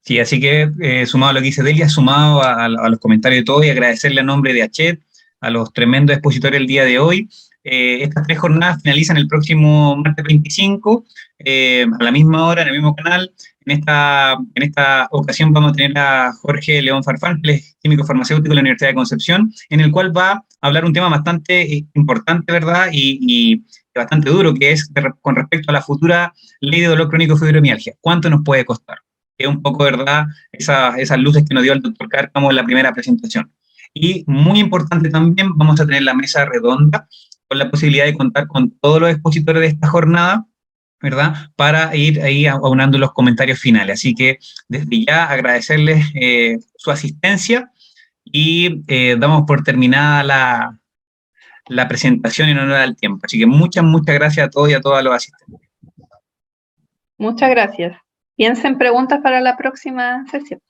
Sí, así que sumado a lo que dice Delia, sumado a los comentarios de todos y agradecerle a nombre de Hachet, a los tremendos expositores el día de hoy. Estas 3 jornadas finalizan el próximo martes 25, a la misma hora, en el mismo canal. En esta ocasión vamos a tener a Jorge León Farfán, que es químico farmacéutico de la Universidad de Concepción, en el cual va a hablar un tema bastante importante, ¿verdad? Y bastante duro, que es con respecto a la futura ley de dolor crónico fibromialgia. ¿Cuánto nos puede costar? Es un poco, ¿verdad?, esas luces que nos dio el doctor Cárcamo en la primera presentación. Y muy importante también, vamos a tener la mesa redonda con la posibilidad de contar con todos los expositores de esta jornada, ¿verdad?, para ir ahí aunando los comentarios finales. Así que desde ya agradecerles su asistencia y damos por terminada la presentación en honor al tiempo. Así que muchas gracias a todos y a todas los asistentes. Muchas gracias. Piensen preguntas para la próxima sesión.